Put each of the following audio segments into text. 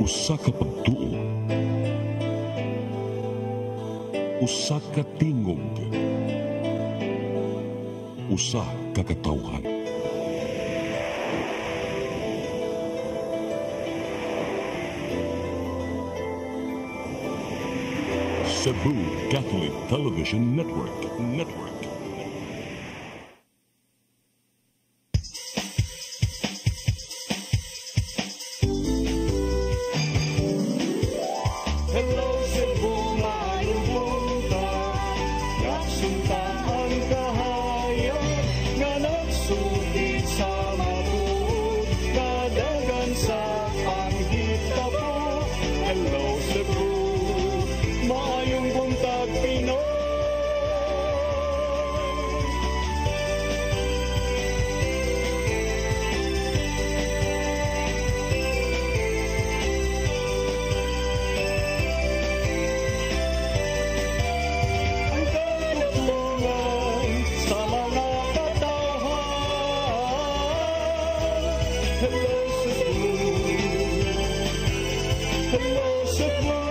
Usa ka pagtuo, usa ka tingog, usa ka katawhan. Cebu Catholic Television Network. Hello Cebu, maayong buntag, nagsuntaan kahayag, nga nagsugid sa matuod, nadagan sa panghitabo. Hello Cebu, maayong buntag Pinoy. Ang katutulungan sa mga katawhan. Hello Cebu, hello Cebu,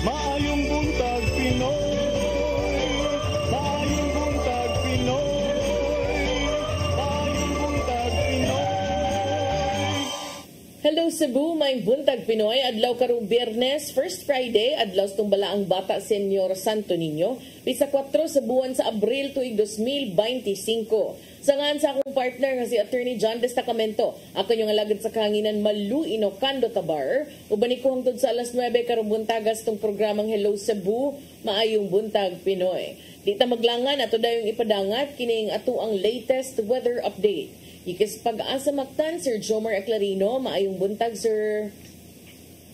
maayong buntag Pinoy, maayong buntag Pinoy, maayong buntag Pinoy. Hello Cebu, may buntag Pinoy, adlaw karong Biyernes, First Friday, adlaw tumbala ang Bata Senyor Santo Niño, pisa 4 sa buwan sa Abril tuig 2025. Sangan sa akong partner nga si Attorney John Destacamento, ako yung alagad sa kahanginan Malu Inocando Tabar, uban ko hangtod sa alas 9 karong buntagas tong programang Hello Cebu, maayong buntag Pinoy. Di ta maglangan ato dayong ipadangat kining ato ang latest weather update. Ikis pag-asa Mactan, Sir Jomar Aclarino, maayong buntag, sir.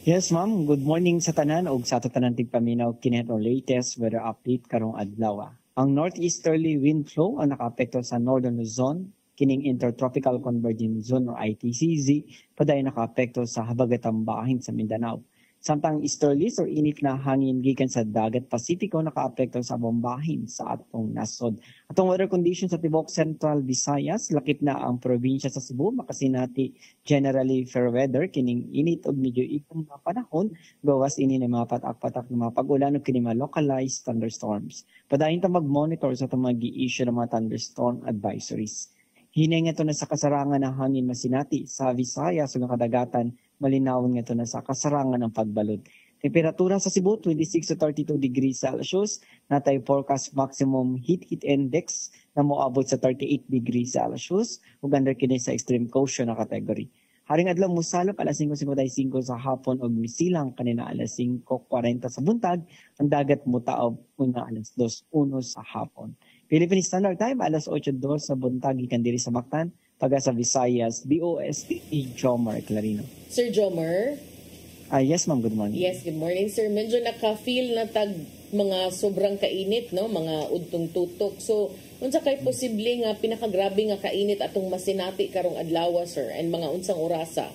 Yes, ma'am. Good morning sa tanan o sa tanan tigpaminaw kini atong latest weather update karong adlaw. Ang northeasterly wind flow ang nakaapekto sa Northern Luzon, kining Intertropical Convergence Zone or ITCZ, paday nakaapekto sa habagatang bahin sa Mindanao. Samtang easterlies or init na hangin gikan sa dagat Pasipiko nakaapekto sa bombahin sa atong nasod. Atong weather conditions sa tibok Central Visayas, lakip na ang probinsya sa Cebu, makasinati generally fair weather, kining init og medyo ikong mga panahon, gawas ini na mga patak-patak na mga pag-ulan o kining mga localized thunderstorms. Padayon ta mag-monitor sa itong mga gi-issue ng mga thunderstorm advisories. Hinay nga ito na sa kasarangan ng hangin masinati sa Visayas o kadagatan, malinawon nga ito na sa kasarangan ng pagbalod. Temperatura sa Cebu, 26 to 32 degrees Celsius. Natay forecast maximum heat index na moabot sa 38 degrees Celsius. Ug under kini sa extreme caution na category. Haring adlaw musalop alas 5:55 sa hapon ug misilang kanina alas 5:40 sa buntag. Ang dagat mutaob una alas 2:01 sa hapon. Philippine Standard Time alas 8:02 sa buntag gikan diri sa Mactan, taga sa Visayas, DOST Jomar Clarino. Sir Jomar? Yes, ma'am. Good morning. Yes, good morning, sir. Medyo naka-feel na tag mga sobrang kainit, no? Mga udtong tutok. So, unsa kay posible nga pinakagrabe nga kainit atong masinati karong adlaw, sir, and mga unsang orasa?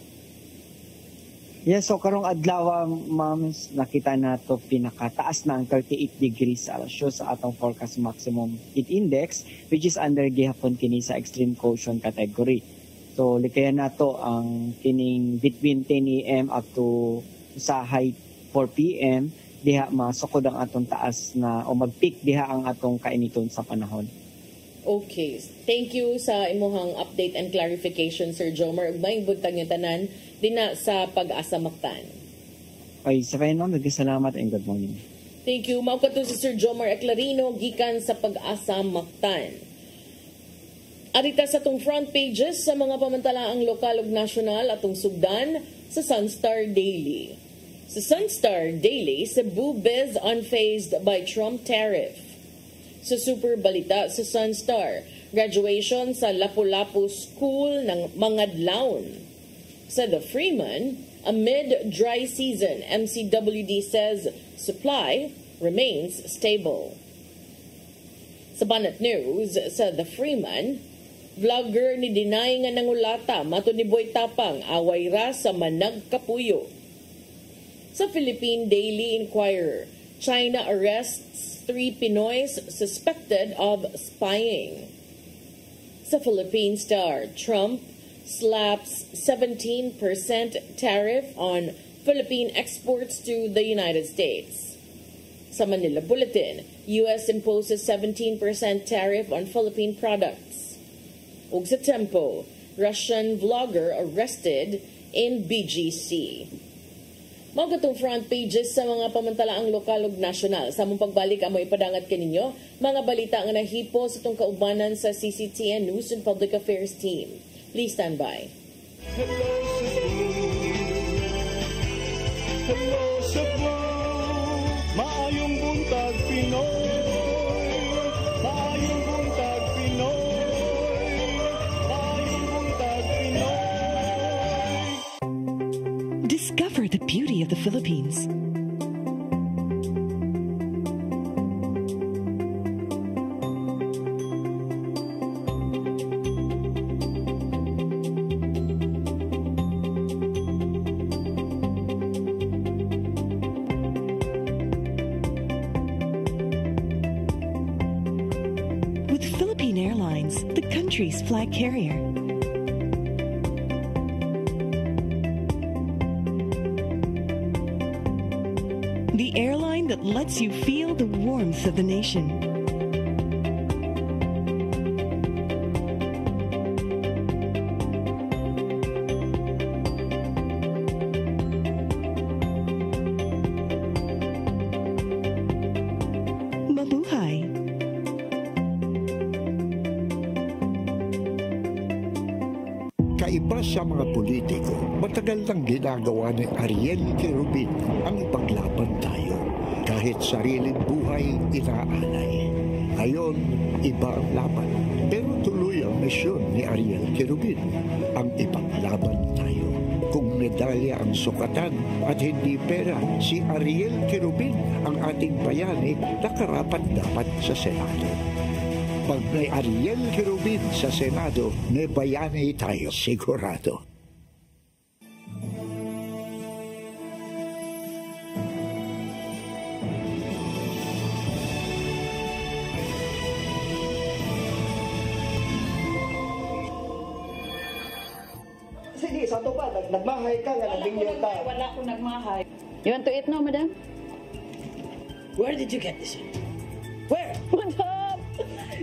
Yes, so karong adlaw, ma'am, nakita nato pinakataas na ang 38 degrees Celsius sa atong forecast maximum heat index, which is under gihapon kini sa extreme caution category. So likayan nato ang kining between 10 a.m. up to sa high 4 p.m. diha masukod ang atong taas na o mag-peak diha ang atong kainiton sa panahon. Okay. Thank you sa imuhang update and clarification, Sir Jomar. Ug maayong buntag niyo tanan dina sa Pag-asa Mactan. Okay, sa kayo, ma'am, nagkasalamat and good morning. Thank you. Mao kadto si Sir Jomar Aclarino gikan sa Pag-asa Mactan. Arita sa tong front pages sa mga pamantalaang lokal ug nasyonal atong sugdan sa Sunstar Daily. Sa Sunstar Daily, Cebu Biz unfazed by Trump tariff. Sa Super Balita sa Sunstar, graduation sa Lapu-Lapu School ng Mangadlaon. Sa The Freeman, amid dry season, MCWD says supply remains stable. Sa Banat News, sa The Freeman, vlogger ni Dinay nga nangulata, mato ni Boy Tapang, away ra sa manag kapuyo. Sa Philippine Daily Inquirer, China arrests 3 Pinoys suspected of spying. Sa Philippine Star, Trump slaps 17% tariff on Philippine exports to the United States. Sa Manila Bulletin, U.S. imposes 17% tariff on Philippine products. Ug sa Tempo, Russian vlogger arrested in BGC. Magatong front pages sa mga pamantalaang lokal ug nasyonal. Sa mong pagbalik amo ipadangat kaninyo mga balita nga nahipo sa itong kaubanan sa CCTN News and Public Affairs team. Please stand by. Hello Cebu, maayong buntag Pinoy, maayong buntag Pinoy, maayong buntag Pinoy. Discover the beauty of the Philippines. With Philippine Airlines, the country's flag carrier. The airline that lets you feel the warmth of the nation. Mabuhay! Kaiba sa mga politiko, matagal nang ginagawa ni Ariel Querubin ang ipaglaban tayo. Kahit sariling buhay inaalay. Ngayon, iba ang laban. Pero tuloy ang misyon ni Ariel Querubin, ang ipaglaban tayo. Kung medalya ang sukatan at hindi pera, si Ariel Querubin ang ating bayani na karapat-dapat sa Senado. Pag may Ariel Querubin sa Senado, may bayani tayo sigurado. Sige, sa to pa, nagmahay ka nga, nabingyo ka. Wala akong nagmahay. You want to eat now, madam? Where did you get this? Where? Madam!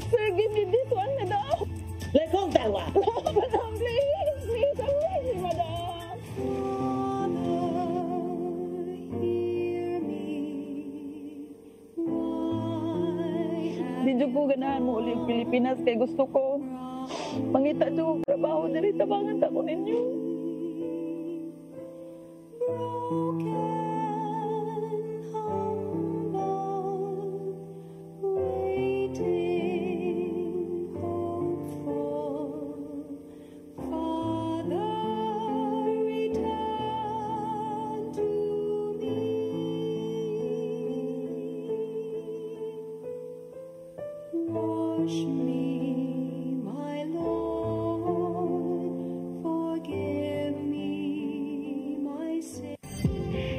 Sir, give me this one, madam! Let go, Tawa! No, madam, please! Please, I'm ready, madam! Di po ganahan mo ulit Pilipinas kay gusto ko. Mangita dyan trabaho na rin tabangan ako ninyo.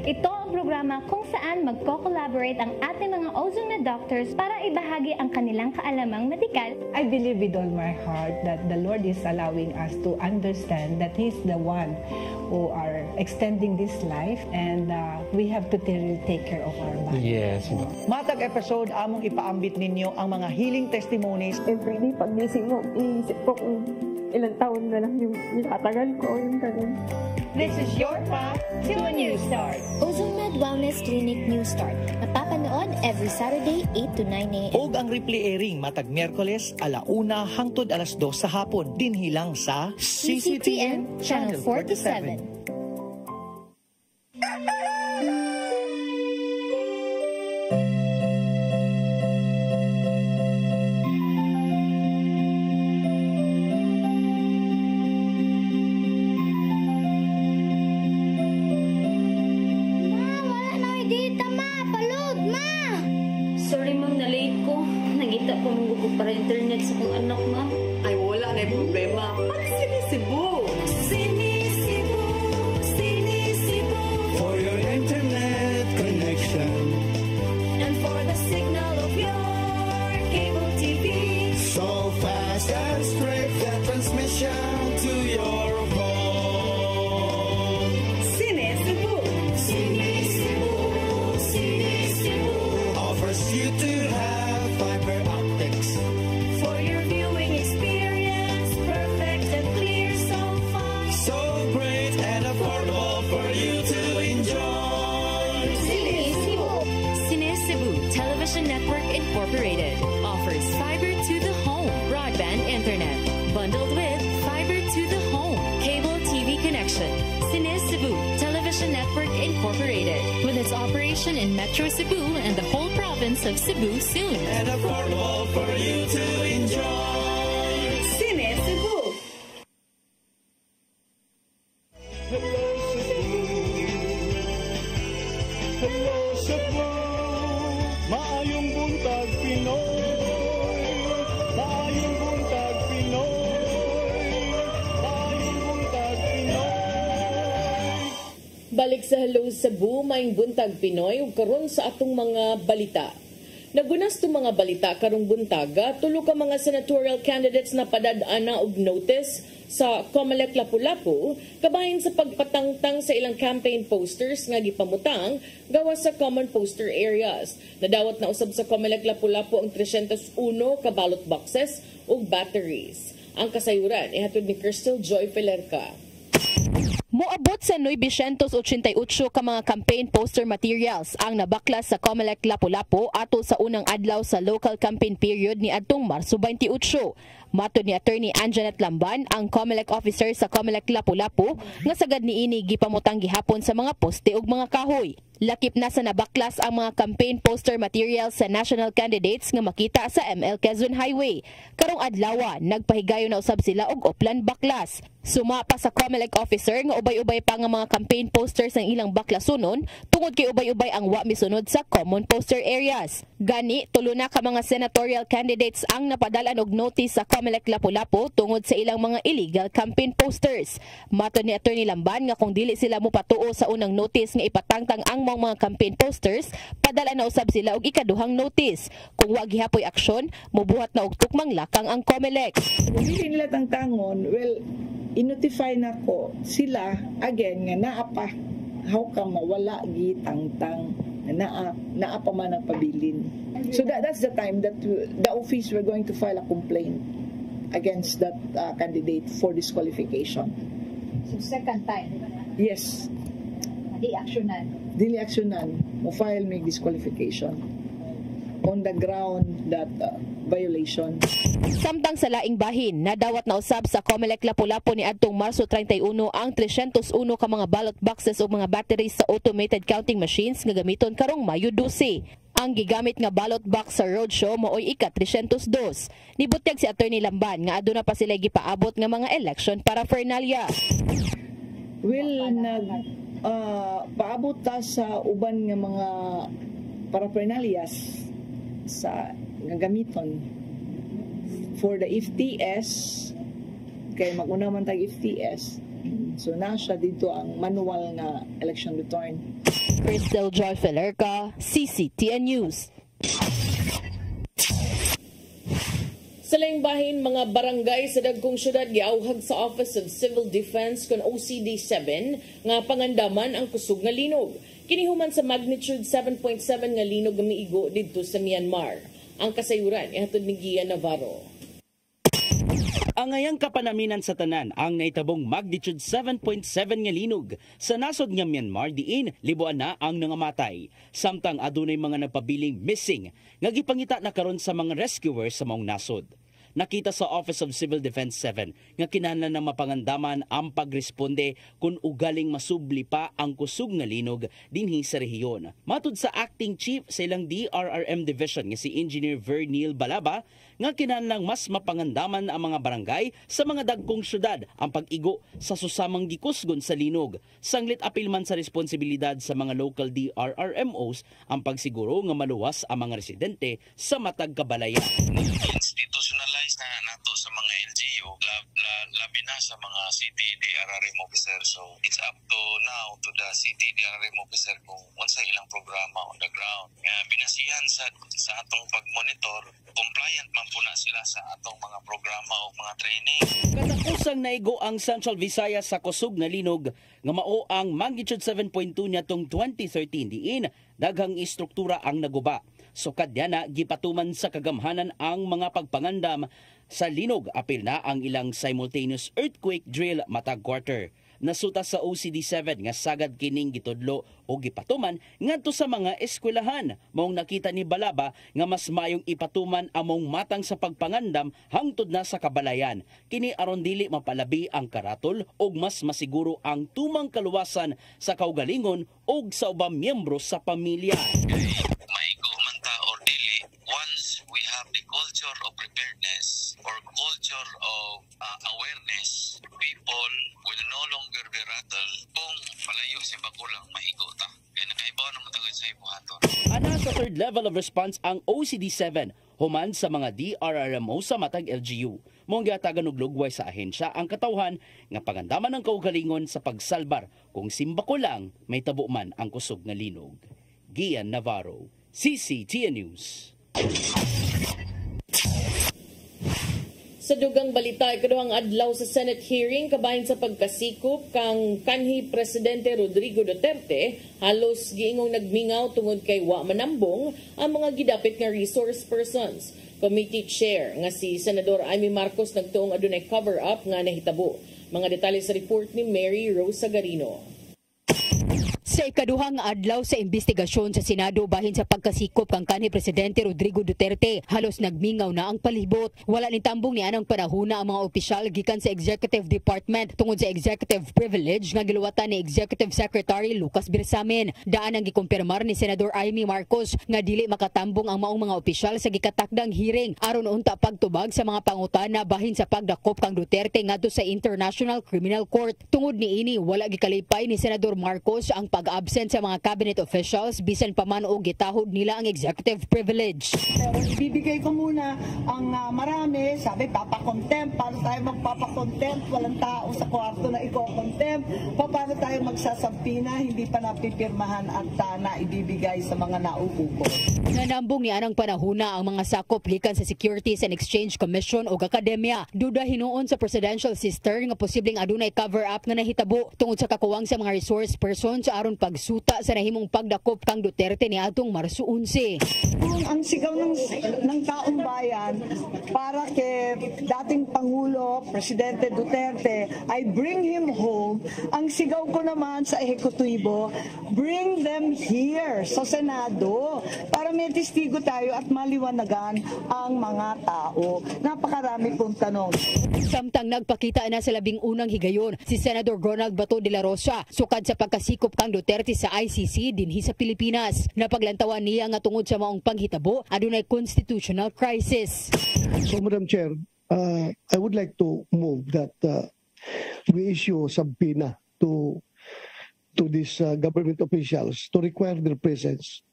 Ito ang programa kung saan magko-collaborate ang ating mga ozone na doctors para ibahagi ang kanilang kaalamang medikal. I believe with all my heart that the Lord is allowing us to understand that He's the one who are extending this life and we have to take care of our body. Yes. Matag episode, among ipaambit ninyo ang mga healing testimonies. Every day, pag gising mo, iisip ko kung ilang taon na lang yung itatagal ko, yung ganun. This is your path to a new start. OzoneMed Wellness Clinic New Start. Napapanood every Saturday, 8 to 9 a.m. Og ang replay airing matag Miyerkules, 1:00 hangtod 2:00 sa hapon. Dinhilang sa CCTN Channel 47. Para internet sa kong anak, ma'am. Ay, wala na yung problema. Sinisibo! Sinisibo! Sinisibo! For your internet connection And for the signal of your cable TV. so fast and straight, that transmission to your phone. Sinisibo! for you to enjoy. Cine Cebu Television Network Incorporated offers fiber to the home broadband internet bundled with fiber to the home cable TV connection. Cine Cebu Television Network Incorporated, with its operation in Metro Cebu and the whole province of Cebu soon. And affordable for you to enjoy. Cine Cebu. Hello Cebu. Hello Cebu. Maayong buntag Pinoy. Maayong buntag Pinoy. Maayong buntag Pinoy. Balik sa Hello Cebu, maing buntag Pinoy ug karon sa atong mga balita. Nagunas to mga balita karong buntaga, tulo ka mga senatorial candidates na padad-ana og notice sa Comelec Lapu-Lapu kabahin sa pagpatangtang sa ilang campaign posters nga gipamutang gawas sa common poster areas. Nadawat na usab sa Comelec Lapu-Lapu ang 301 ka ballot boxes ug batteries. Ang kasayuran ihatod ni Crystal Joy Pelerca. Moabot sa 988 ka mga campaign poster materials ang nabaklas sa Comelec Lapu-Lapu ato sa unang adlaw sa local campaign period ni adtong Marso 28. Matod ni Attorney Anjanet Lamban, ang Comelec officer sa Comelec Lapu-Lapu, nga sagad niini gipamutang gihapon sa mga poste ug mga kahoy. Lakip na sa nabaklas ang mga campaign poster materials sa national candidates nga makita sa ML Quezon Highway. Karong adlaw, nagpahigayon na usab sila og uplan baklas. Suma pa sa Comelec officer nga ubay-ubay pa nga mga campaign posters ang ilang baklasunon tungod kay ubay-ubay ang wa misunod sa common poster areas. Gani, tulo na ka mga senatorial candidates ang napadalan og notice sa Comelec Lapu-Lapu tungod sa ilang mga illegal campaign posters. Matod ni Attorney Lamban nga kung dili sila mopatuo sa unang notice nga ipatangtang ang mga campaign posters, padala na usab sila og ikaduhang notice. Kung wa gihapoy aksyon, mobuhat na og tukmang lakang ang Comelec. Kung hindi nila tangtangon, well, i-notify na ko sila again nga naa pa how come mawala gitangtang naa pa man ang pabilin. So that's the time that the office we're going to file a complaint against that candidate for disqualification. So second time, di ba na? Yes. Dili aksyonan, mo file may disqualification on the ground that violation. Samtang sa laing bahin, nadawat na usab sa Comelec Lapu-Lapu ni adtong Marso 31 ang 301 ka mga ballot boxes o mga batteries sa automated counting machines nga gamiton karong Mayo 12. Ang gigamit nga ballot box sa roadshow mooy ika-302. Nibutyag si Attorney Lamban nga aduna pa sila gipaabot nga mga election paraphernalia. Will paabot ta sa uban nga mga paraphernalias sa nga gamiton for the FTS kay mag-una man tag FTS, so na siya dito ang manual nga election return. Crystal Joy Pelerca, CCTN News. Sa laing bahin, mga barangay sa dagkong syudad giauhag sa Office of Civil Defense kon OCD-7 nga pangandaman ang kusog nga linog. Kinihuman sa magnitude 7.7 nga linog nga miigo didto sa Myanmar. Ang kasayuran ihatod ni Gia Navarro. Ang ngayang kapanaminan sa tanan ang naitabong magnitude 7.7 nga linog sa nasod nga Myanmar diin libuan na ang nangamatay. Samtang adunay mga nagpabiling missing nga gipangita na karon sa mga rescuers sa maong nasod. Nakita sa Office of Civil Defense 7 nga kinahanglan na mapangandaman ang pagresponde kung ugaling masubli pa ang kusog nga linog dinhi sa rehiyon. Matud sa acting chief sa ilang DRRM division nga si Engineer Verneil Balaba nga kinahanglang mas mapangandaman ang mga barangay sa mga dagkong syudad ang pag-igo sa susamang gikusgon sa linog. Sanglit apil man sa responsibilidad sa mga local DRRMOs ang pagsiguro nga maluwas ang mga residente sa matag kabalaya. Institutionalize na nato sa mga LGU, labi na sa mga city DRRM officer. So it's up to now to the city DRRM officer kung unsa ilang programa on the ground. Binasihan sa atong pag-monitor, compliant man po na sila sa atong mga programa o mga training. Katakusang naigo ang Central Visayas sa kusog nga linog nga mao ang magnitude 7.2 niya tong 2013 diin daghang istruktura ang naguba. So kadyana gipatuman sa kagamhanan ang mga pagpangandam sa linog apil na ang ilang simultaneous earthquake drill matag quarter. Nasuta sa OCD7 nga sagad kining gitudlo o gipatuman ngadto sa mga eskwelahan. Maong nakita ni Balaba nga mas mayong ipatuman among matang sa pagpangandam hangtod na sa kabalayan. Kini aron dili mapalabi ang karatol ug mas masiguro ang tumang kaluwasan sa kaugalingon ug sa ubang miyembro sa pamilya. Maigo man ta or dili, once we have the culture of preparedness or culture of awareness, people will no longer be rattled kung palayo si bakulang maigo ta. Kaya nakaibaw naman tagad sa ibuhaton. Ana sa third level of response ang OCD7 human sa mga DRRMO sa matag LGU. Mong giatagan og lugway sa ahensya ang katawhan nga pagandaman ng kaugalingon sa pagsalbar kung simba ko lang may tabo man ang kusog nga linog. Gian Navarro, CCTN News. Sa dugang balita, ikaduhang adlaw sa Senate hearing kabahin sa pagkasikop kang kanhi Presidente Rodrigo Duterte, halos giingong nagmingaw tungod kay wa manambong ang mga gidapit nga resource persons. Committee Chair nga si Senador Amy Marcos nagtuong adunay cover-up nga nahitabo. Mga detalye sa report ni Mary Rose Sagarino. Sa ikaduhang adlaw sa investigasyon sa Senado bahin sa pagkasikop kang kanhi Presidente Rodrigo Duterte, halos nagmingaw na ang palibot. Wala ni tambong ni anang panahuna ang mga opisyal gikan sa Executive Department tungod sa executive privilege nga giluwatan ni Executive Secretary Lucas Bersamin. Daan ang gikumpirmar ni Senador Amy Marcos nga dili makatambong ang maong mga opisyal sa gikatakdang hearing aron unta pagtubag sa mga pangutana bahin sa pagdakop kang Duterte ngadto sa International Criminal Court. Tungod niini wala gikalipay ni Senador Marcos ang pag-absent sa mga cabinet officials bisan pa man og gitahod nila ang executive privilege. Pero ibibigay ko muna ang marami, sabi papakontempt, paano tayo magpapakontempt, walang tao sa kwarto na iko-contempt, paano tayo magsasampina, hindi pa napipirmahan at na ibibigay sa mga nauuko. Nanambong ni anang panahuna ang mga sakop gikan sa Securities and Exchange Commission o akademya. Duda hinuon sa presidential sister nga posibleng adunay cover-up nga nahitabo tungod sa kakuwang sa mga resource persons aron pagsuta sa nahimong pagdakop kang Duterte ni atong Marso 11. Kung ang sigaw ng taong bayan para kay dating Pangulo, Presidente Duterte, ay bring him home, ang sigaw ko naman sa ehekutibo, bring them here sa Senado para may testigo tayo at maliwanagan ang mga tao. Napakarami pong tanong. Samtang nagpakita na sa labing unang higayon si Senator Ronald Bato de la Rosa sukad sa pagkasikop kang Duterte sa ICC dinhi sa Pilipinas. Napaglantawan niya nga tungod sa maong panghitabo adunay constitutional crisis. So Madam Chair, I would like to move that we issue subpoena to these government officials to require their presence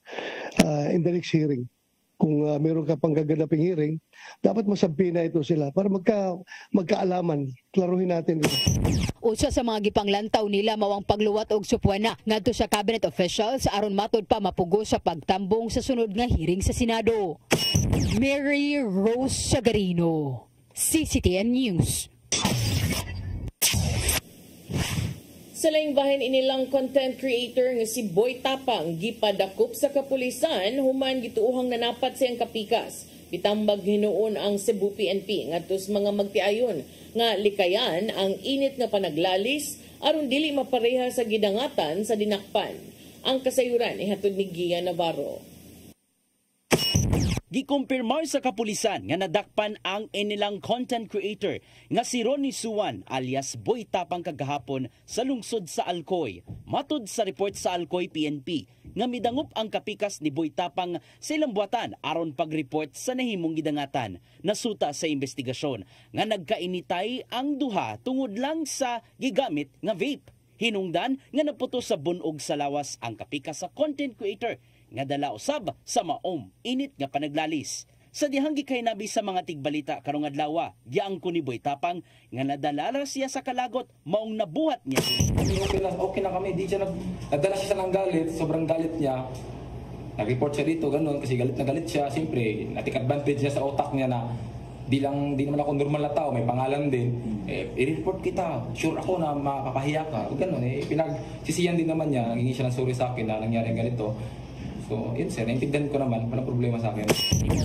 in the next hearing. Kung meron ka pang gaganaping hearing, dapat masampina ito sila para magkaalaman. Klaruhin natin ito. Usa sa mga gipanglantaw nila mawang pagluwat og supwana ngadto sa cabinet officials aron matud pa mapugo sa pagtambong sa sunod nga hearing sa Senado. Mary Rose Sagarino, CCTN News. Sa laing bahin inilang content creator nga si Boy Tapang gipadakop sa kapulisan human gituohang nanapat siyang kapikas. Pitambag hinuon ang Cebu PNP ngadto sa mga magtiayon nga likayan ang init nga panaglalis aron dili mapareha sa gidangatan sa dinakpan. Ang kasayuran ihatod ni Gian Navarro. Gikumpirmar sa kapulisan nga nadakpan ang inilang content creator nga si Ronnie Suwan alias Boy Tapang kagahapon sa lungsod sa Alcoy. Matud sa report sa Alcoy PNP nga midangup ang kapikas ni Boy Tapang sa ilang buwatan aron pag-report sa nahimong gidangatan. Nasuta sa investigasyon nga nagkainitay ang duha tungod lang sa gigamit nga vape. Hinungdan nga naputo sa bunog sa lawas ang kapikas sa content creator nga dala usab sa maom init nga panaglalis. Sa dihang gikaynabi sa mga tigbalita karong adlaw, giangko ni Boy Tapang nga nadala siya sa kalagot maong nabuhat niya. Okay na kami, di siya nagdala siya ng galit, sobrang galit niya. Nag-report siya dito, ganun, kasi galit na galit siya. Siyempre, natik advantage niya sa otak niya na di naman ako normal na tao, may pangalan din. I-report kita, sure ako na mapapahiya ka. Ganun, pinagsisiyan din naman niya, nanghingi siya ng sorry sa akin na nangyari ganito. So, yun sir, naintindihan ko naman, walang problema sa akin.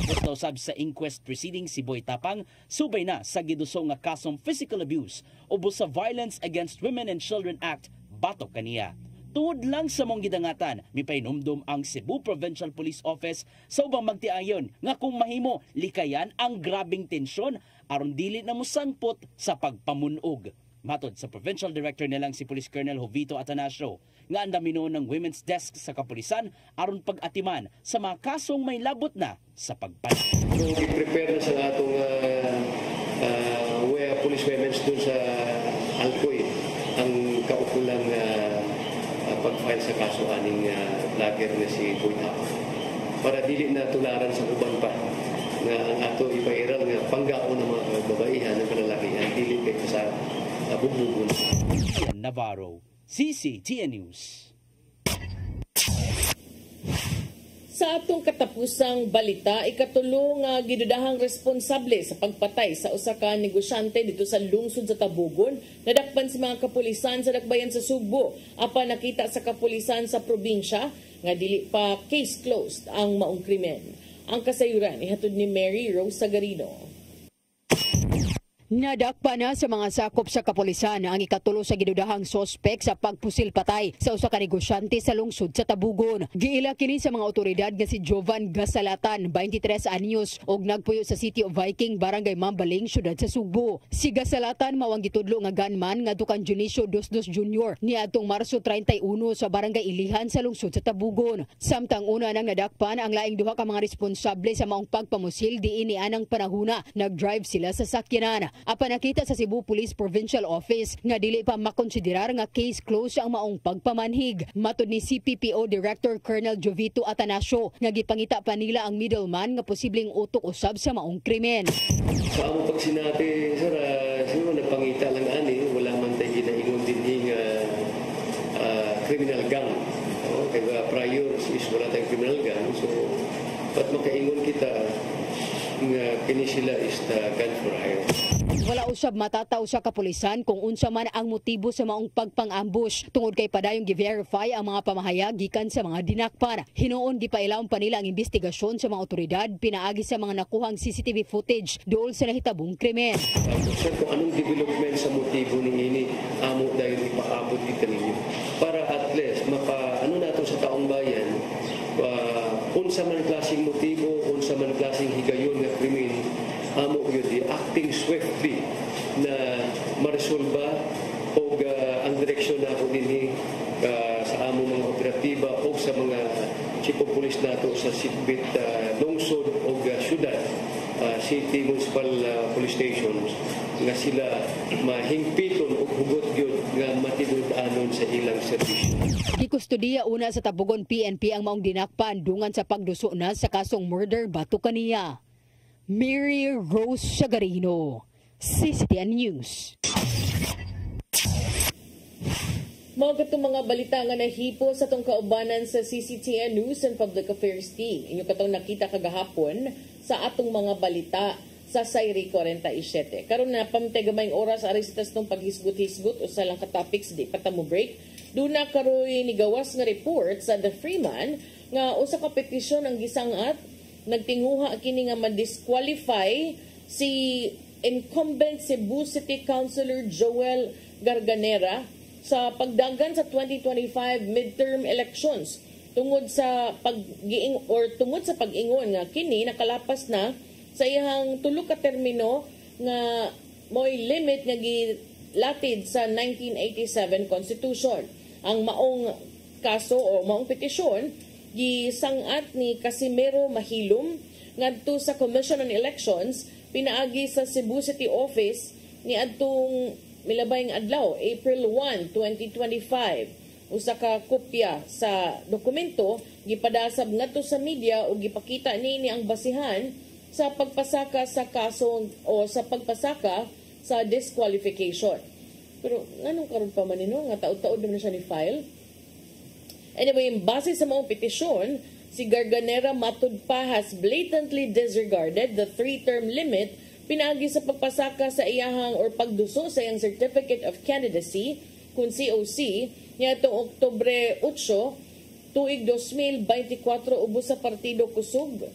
Ito sab sa inquest proceeding si Boy Tapang, subay na sa gidusong nga kasong physical abuse ubos sa Violence Against Women and Children Act, batok kaniya. Tungod lang sa mong gidangatan, mipainomdom ang Cebu Provincial Police Office sa ubang magtiayon nga kung mahimo likayan ang grabing tensyon aron dili na musangpot sa pagpamunog. Matod sa Provincial Director nilang si Police Colonel Jovito Atanasio, nga andamino ng Women's Desk sa Kapulisan aron pag-atiman sa mga kasong may labot na sa pagpalit. So, i-prepare na sa atong police women's doon sa Alcoy ang kaukulang pag-file sa kaso aning vlogger na si Boy Tapang. Para dili na tularan sa uban pa nga ang ato ipairal nga panggao ng mga babaihan ng kalalakihan dili kay sa bubugon. Navarro, CCTN News. Sa atong katapusang balita, ikatulong gidudahang responsable sa pagpatay sa usa ka negosyante dito sa lungsod sa Tabugon. Nadakpan si mga kapulisan sa dakbayan sa Sugbo. Apan nakita sa kapulisan sa probinsya nga dili pa case closed ang maong krimen. Ang kasayuran ihatod ni Mary Rose Sagarino. Nadakpa na sa mga sakop sa kapulisan ang ikatulo sa gidudahang sospek sa pagpusil patay sa usa ka negosyante sa lungsod sa Tabugon. Giila kini sa mga otoridad nga si Jovan Gasalatan, 23 anyos, og nagpuyo sa City of Viking, Barangay Mambaling, syudad sa Sugbo. Si Gasalatan mawang gitudlo nga gunman nga dukan Junicio Dosdos Jr. niadtong Marso 31 sa Barangay Ilihan sa lungsod sa Tabugon. Samtang una nang nadakpan ang laing duha ka mga responsable sa maong pagpamusil diin ni anang panahuna, nagdrive sila sa sakyanan. Apan nakita sa Cebu Police Provincial Office nga dili pa makonsiderar nga case closed ang maong pagpamanhig. Matod ni CPPO Director Colonel Jovito Atanasio nga gipangita pa nila ang middleman nga posibleng utok usab sa maong krimen. Sa amo pag sinabi, sir, siguro nagpangita lang ani, wala man tayo ginaingon din criminal gang. Kaya prior is wala tayong criminal gang. So, ba't makaingon kita nga kini sila is the gun for hire? Wala usab matataw sa kapulisan kung unsa man ang motibo sa maong pagpang-ambush tungod kay padayong gi-verify ang mga pamahayag gikan sa mga dinakpan. Hinuon gipailaw pa nila ang investigasyon sa mga otoridad pinaagi sa mga nakuhang CCTV footage dool sa nahitabong krimen. Sir, kung anong development sa motibo ni ini amo dahil ipaabot kita ninyo para at least nato sa taong bayan unsa man klaseng motibo, unsa man klaseng higayon nga krimen amo yun acting swiftly na maresolba o ang direksyon na ako din sa amo mga operatiba o sa mga chief of police nato sa Sitbit lungsod o syudad, city municipal police stations nga sila mahingpiton o hugot yun nga matidud-anon sa ilang serbisyo. Gikustudiya una sa Tabugon PNP ang maong dinakpan dungan sa pagduso na sa kasong murder batok kaniya. Mary Rose Sagarino, CCTN News. Mga katong mga balita nga nahipo sa tong kaubanan sa CCTN News and Public Affairs Team. Inyo katong nakita kagahapon sa atong mga balita sa Sayri 47. Karon na pamtegamayng oras aray sa tas tong paghisgot-hisgot o sa lang ka topics di pa ta mo break. Duna karoy ni gawas nga report sa The Freeman nga usa ka petisyon ang gisangat nagtinguha kini nga ma-disqualify si incumbent Cebu City Councilor Joel Garganera sa pagdagan sa 2025 midterm elections tungod sa pag-ingon nga kini nakalapas na sa iyang tulo ka termino nga mo'y limit nga gilatid sa 1987 Constitution. Ang maong kaso o maong petisyon gisangat ni Casimero Mahilom ngadto sa Commission on Elections pinaagi sa Cebu City Office ni adtong milabayng adlaw April 1, 2025. Usa ka kopya sa dokumento gipadasab ngadto sa media o gipakita niini ang basihan sa pagpasaka sa kaso o sa pagpasaka sa disqualification. Pero nganong karon pa man nino nga taud-taud na siya ni file? Anyway, base sa mga petisyon, si Garganera matud pa has blatantly disregarded the 3-term limit pinagi sa pagpasaka sa iyahang or pagduso sa iyang Certificate of Candidacy kung COC niya itong Oktubre 8 tuig 2024 ubos sa Partido Kusog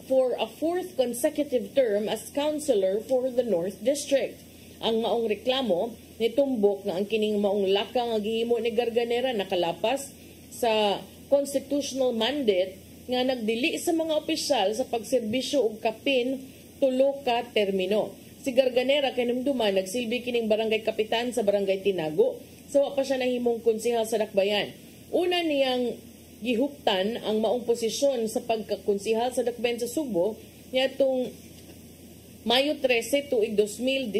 for a fourth consecutive term as councilor for the North District. Ang maong reklamo ni Tumbok na ang kining maong laka nga gihimo ni Garganera nakalapas sa constitutional mandate nga nagdili sa mga opisyal sa pagserbisyo og kapin tulo ka termino. Si Garganera kinumduman nagsilbi kining barangay kapitan sa barangay Tinago. So wa pa siya nahimong konsehal sa Dakbayan. Una niyang gihuptan ang maong posisyon sa pagkakonsehal sa Dakbayan sa Subo niadtong Mayo 13 tuig 2019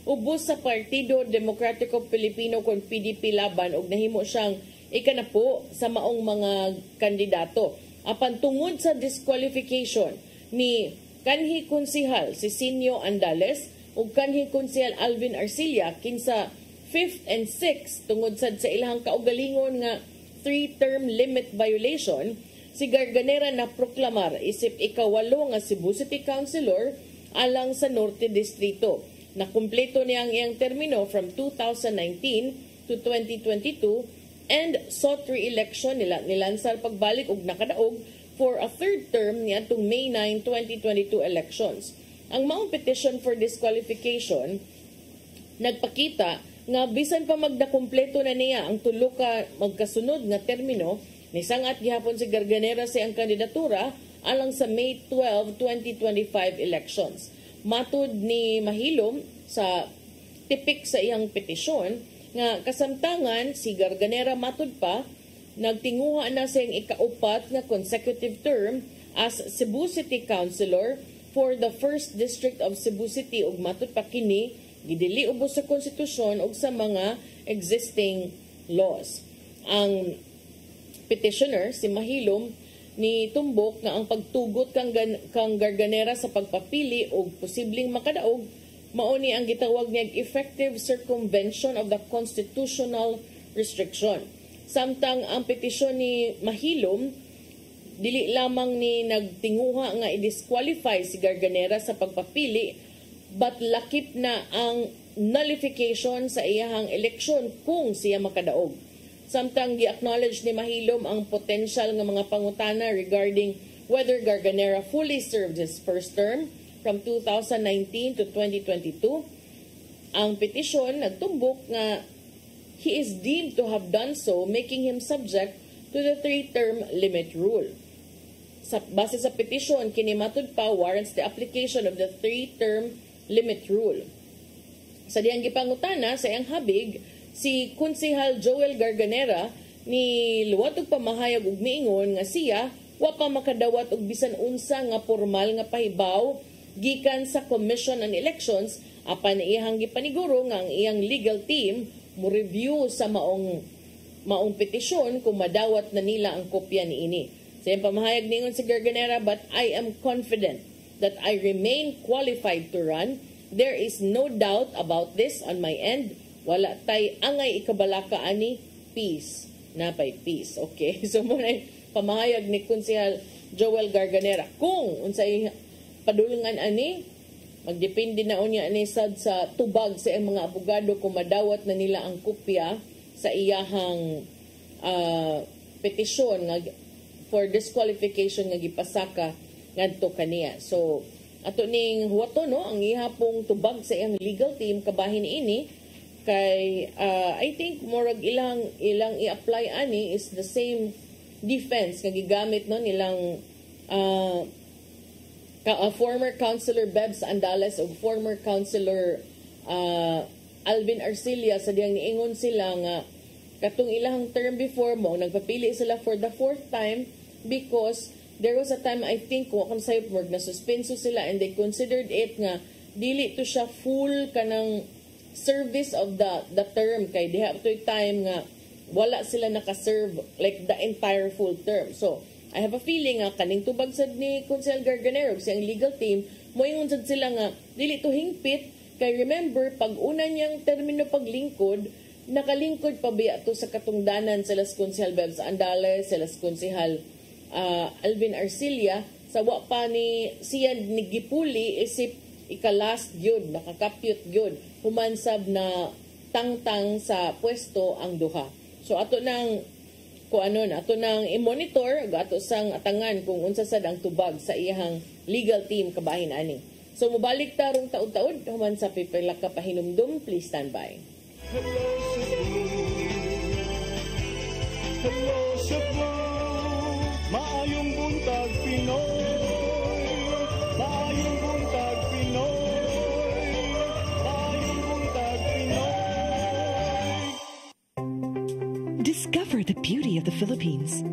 ubos sa Partido Demokratiko Pilipino kon PDP laban og nahimo siyang ikanapo sa maong mga kandidato. Apan tungod sa disqualification ni kanhi konsehal si Sinio Andales ug kanhi konsehal Alvin Arcilla kinsa 5th and 6th tungod sa ilahang kaugalingon nga 3-term limit violation, si Garganera na proklamar isip ikawalo nga Cebu City Councilor alang sa Norte Distrito. Nakumpleto niya ang iyang termino from 2019 to 2022 and sought re-election nilansar pagbalik og nakadaog for a third term niadtong May 9, 2022 elections. Ang maong petition for disqualification nagpakita nga bisan pa magdakumpleto na niya ang tulo ka magkasunod nga termino, nisangat gihapon si Garganera sa iyang kandidatura alang sa May 12, 2025 elections. Matud ni Mahilom sa tipik sa iyang petisyon nga kasamtangan si Garganera matud pa nagtinguha na sa iyang ikaupat nga consecutive term as Cebu City Councilor for the 1st District of Cebu City ug matud pa kini gidili ubos sa konstitusyon ug sa mga existing laws. Ang petitioner si Mahilom ni Tumbok nga ang pagtugot kang Garganera sa pagpapili og posibleng makadaog mao ni ang gitawag niya effective circumvention of the constitutional restriction. Samtang ang petisyon ni Mahilom dili lamang ni nagtinguha nga i-disqualify si Garganera sa pagpapili but lakip na ang nullification sa iyahang eleksyon kung siya makadaog. Samtang gi-acknowledge ni Mahilom ang potential nga mga pangutana regarding whether Garganera fully served his first term from 2019 to 2022, ang petisyon nagtumbok nga he is deemed to have done so, making him subject to the 3-term limit rule. Base sa petisyon, kinimatud pa warrants the application of the 3-term limit rule. Sa diyang gipangutana sa iyang habig, si Konsehal Joel Garganera ni luwat og pamahayag ug miingon nga siya wa pa makadawat og bisan unsa nga formal nga pahibaw gikan sa Commission on Elections apan iyang gipaniguro nga ang iyang legal team mo review sa maong petisyon kung madawat na nila ang kopya niini. Sa iyang pamahayag ningon si Garganera, but I am confident that I remain qualified to run. There is no doubt about this on my end. Wala tay angay ikabalaka ani peace. Napay peace. Okay. So muna pamahayag ni Konsehal Joel Garganera. Kung unsay padulungan ani, magdepende na unya ani sad sa tubag sa iyang mga abogado kung madawat na nila ang kopya sa iyahang petisyon nga for disqualification nga gipasaka ngadto kaniya. So ato ning huwato no ang ihapong tubag sa iyang legal team kabahin ini kay I think murag ilang i-apply ani is the same defense nga gigamit no nilang former Councilor Bebs Andales o former Councilor Alvin Arcilla sa diyang niingon sila nga katong ilang term before mo nagpapili sila for the 4th time because there was a time I think kung sa work na suspenso sila and they considered it nga dili to siya full kanang service of the term kay diha to time nga wala sila naka-serve like the entire full term. So I have a feeling nga kaning tubag sad ni Konsehal Garganera sa legal team moingon sad sila nga dili to hingpit kay remember pag una niyang termino paglingkod nakalingkod pa biya to sa katungdanan sila Konsehal Bebs Andales, sila Konsehal Alvin Arcilla sa wa pa ni siya nigipuli isip ika-last gyud nakakapyot gyud humansab na tangtang sa pwesto ang duha. So ato nang Kung ano na, ito nang i-monitor, gato sang atangan kung unsa sad ang tubag sa iyang legal team kabahin ani. So mubalik tarong taud-taud human sa pipila ka pahinumdum, please stand by. Hello Cebu, maayong buntag Pinoy, maayong buntag Pinoy, maayong buntag Pinoy. Discover the beauty of the Philippines.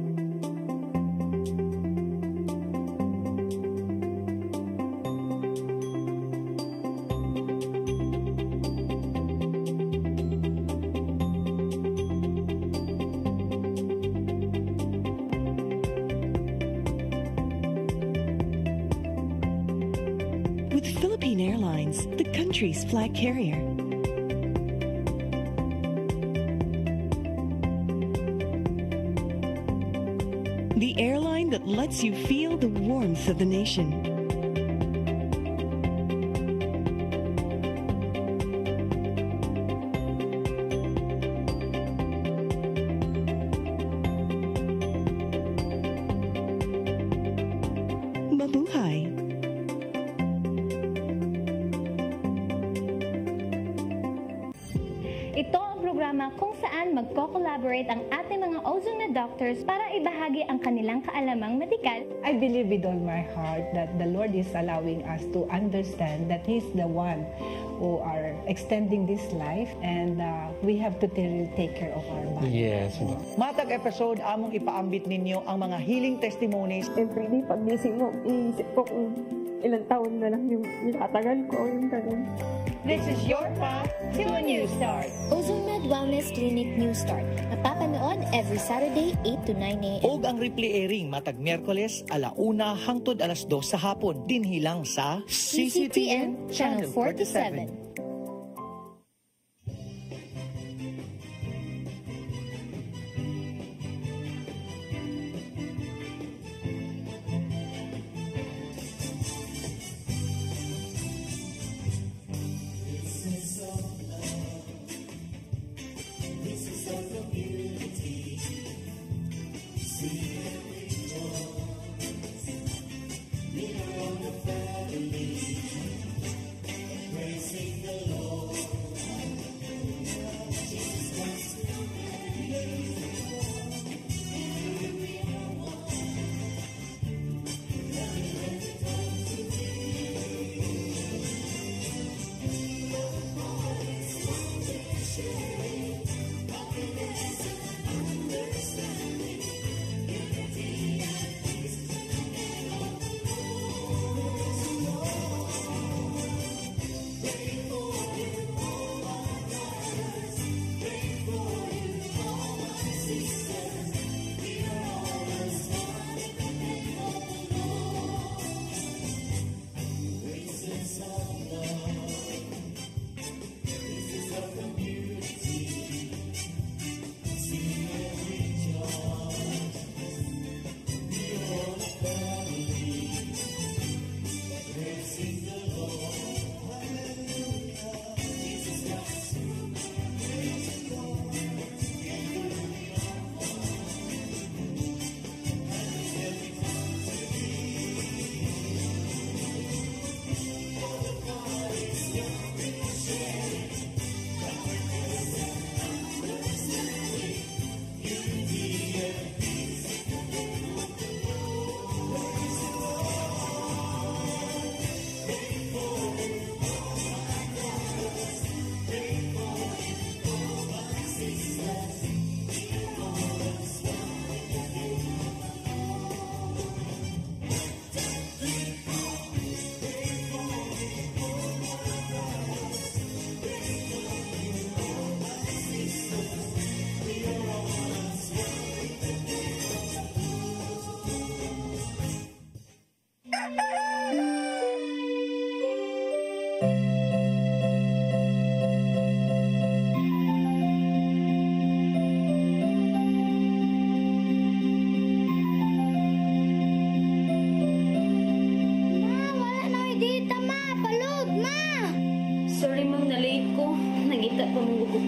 With Philippine Airlines, the country's flag carrier. The airline that lets you feel the warmth of the nation. Mabuhay! Ito ang programa kung saan magko-collaborate ang ating mga ozone na doctors para ibahagi ang kanilang kaalamang medikal. I believe with all my heart that the Lord is allowing us to understand that He's the one who are extending this life, and we have to take care of our body. Yes. Matag episode, among ipaambit ninyo ang mga healing testimonies. Every day, pag gising mo, iisip ko kung ilang taon na lang yung itatagal ko, yung ganun. This is your path to a new start. OzoneMed Wellness Clinic New Start. Napapanood every Saturday, 8 to 9 a.m. Og ang replay airing matag Miyerkules, 1:00 hangtod 2:00 sa hapon. Dinhilang sa CCTN Channel 47.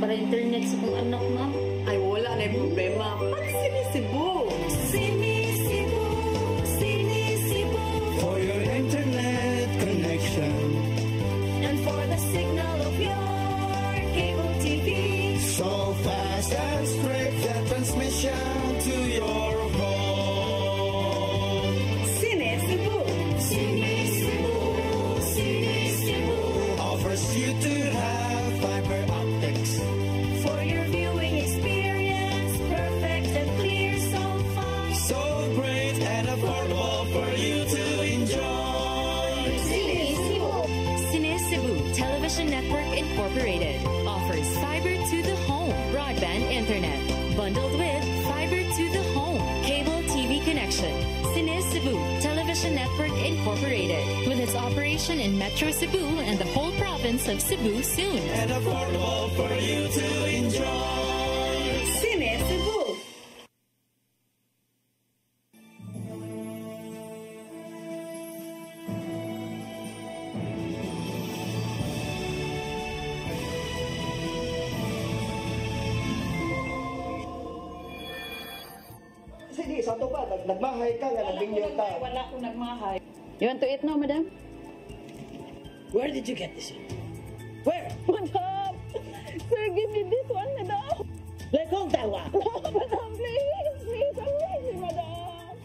Para internet sa kong anak, ma'am. Ay, wala na yung problema. Pag sinisip your home. Cine Cebu. Cine Cebu. Cine Cebu offers you to have fiber optics For your viewing experience, perfect and clear, so fine. so great and affordable for you to enjoy. Cine Cebu. Cine Cebu Television Network Incorporated offers fiber to the home broadband internet bundled with fiber to the home cable TV connection. Cine Cebu Television Network Incorporated with its operation in Metro Cebu and the whole province of Cebu soon. And affordable for you to enjoy. Cine Cebu. Sige, sa to ba? Nagmahay ka nga, nagbingyo ka. Wala akong nagmahay. You want to eat now, madam? Where did you get this? Where? Madam! Sir, give me this one, madam! Let go, tawa! No, madam, please! Please, I'm lazy, madam!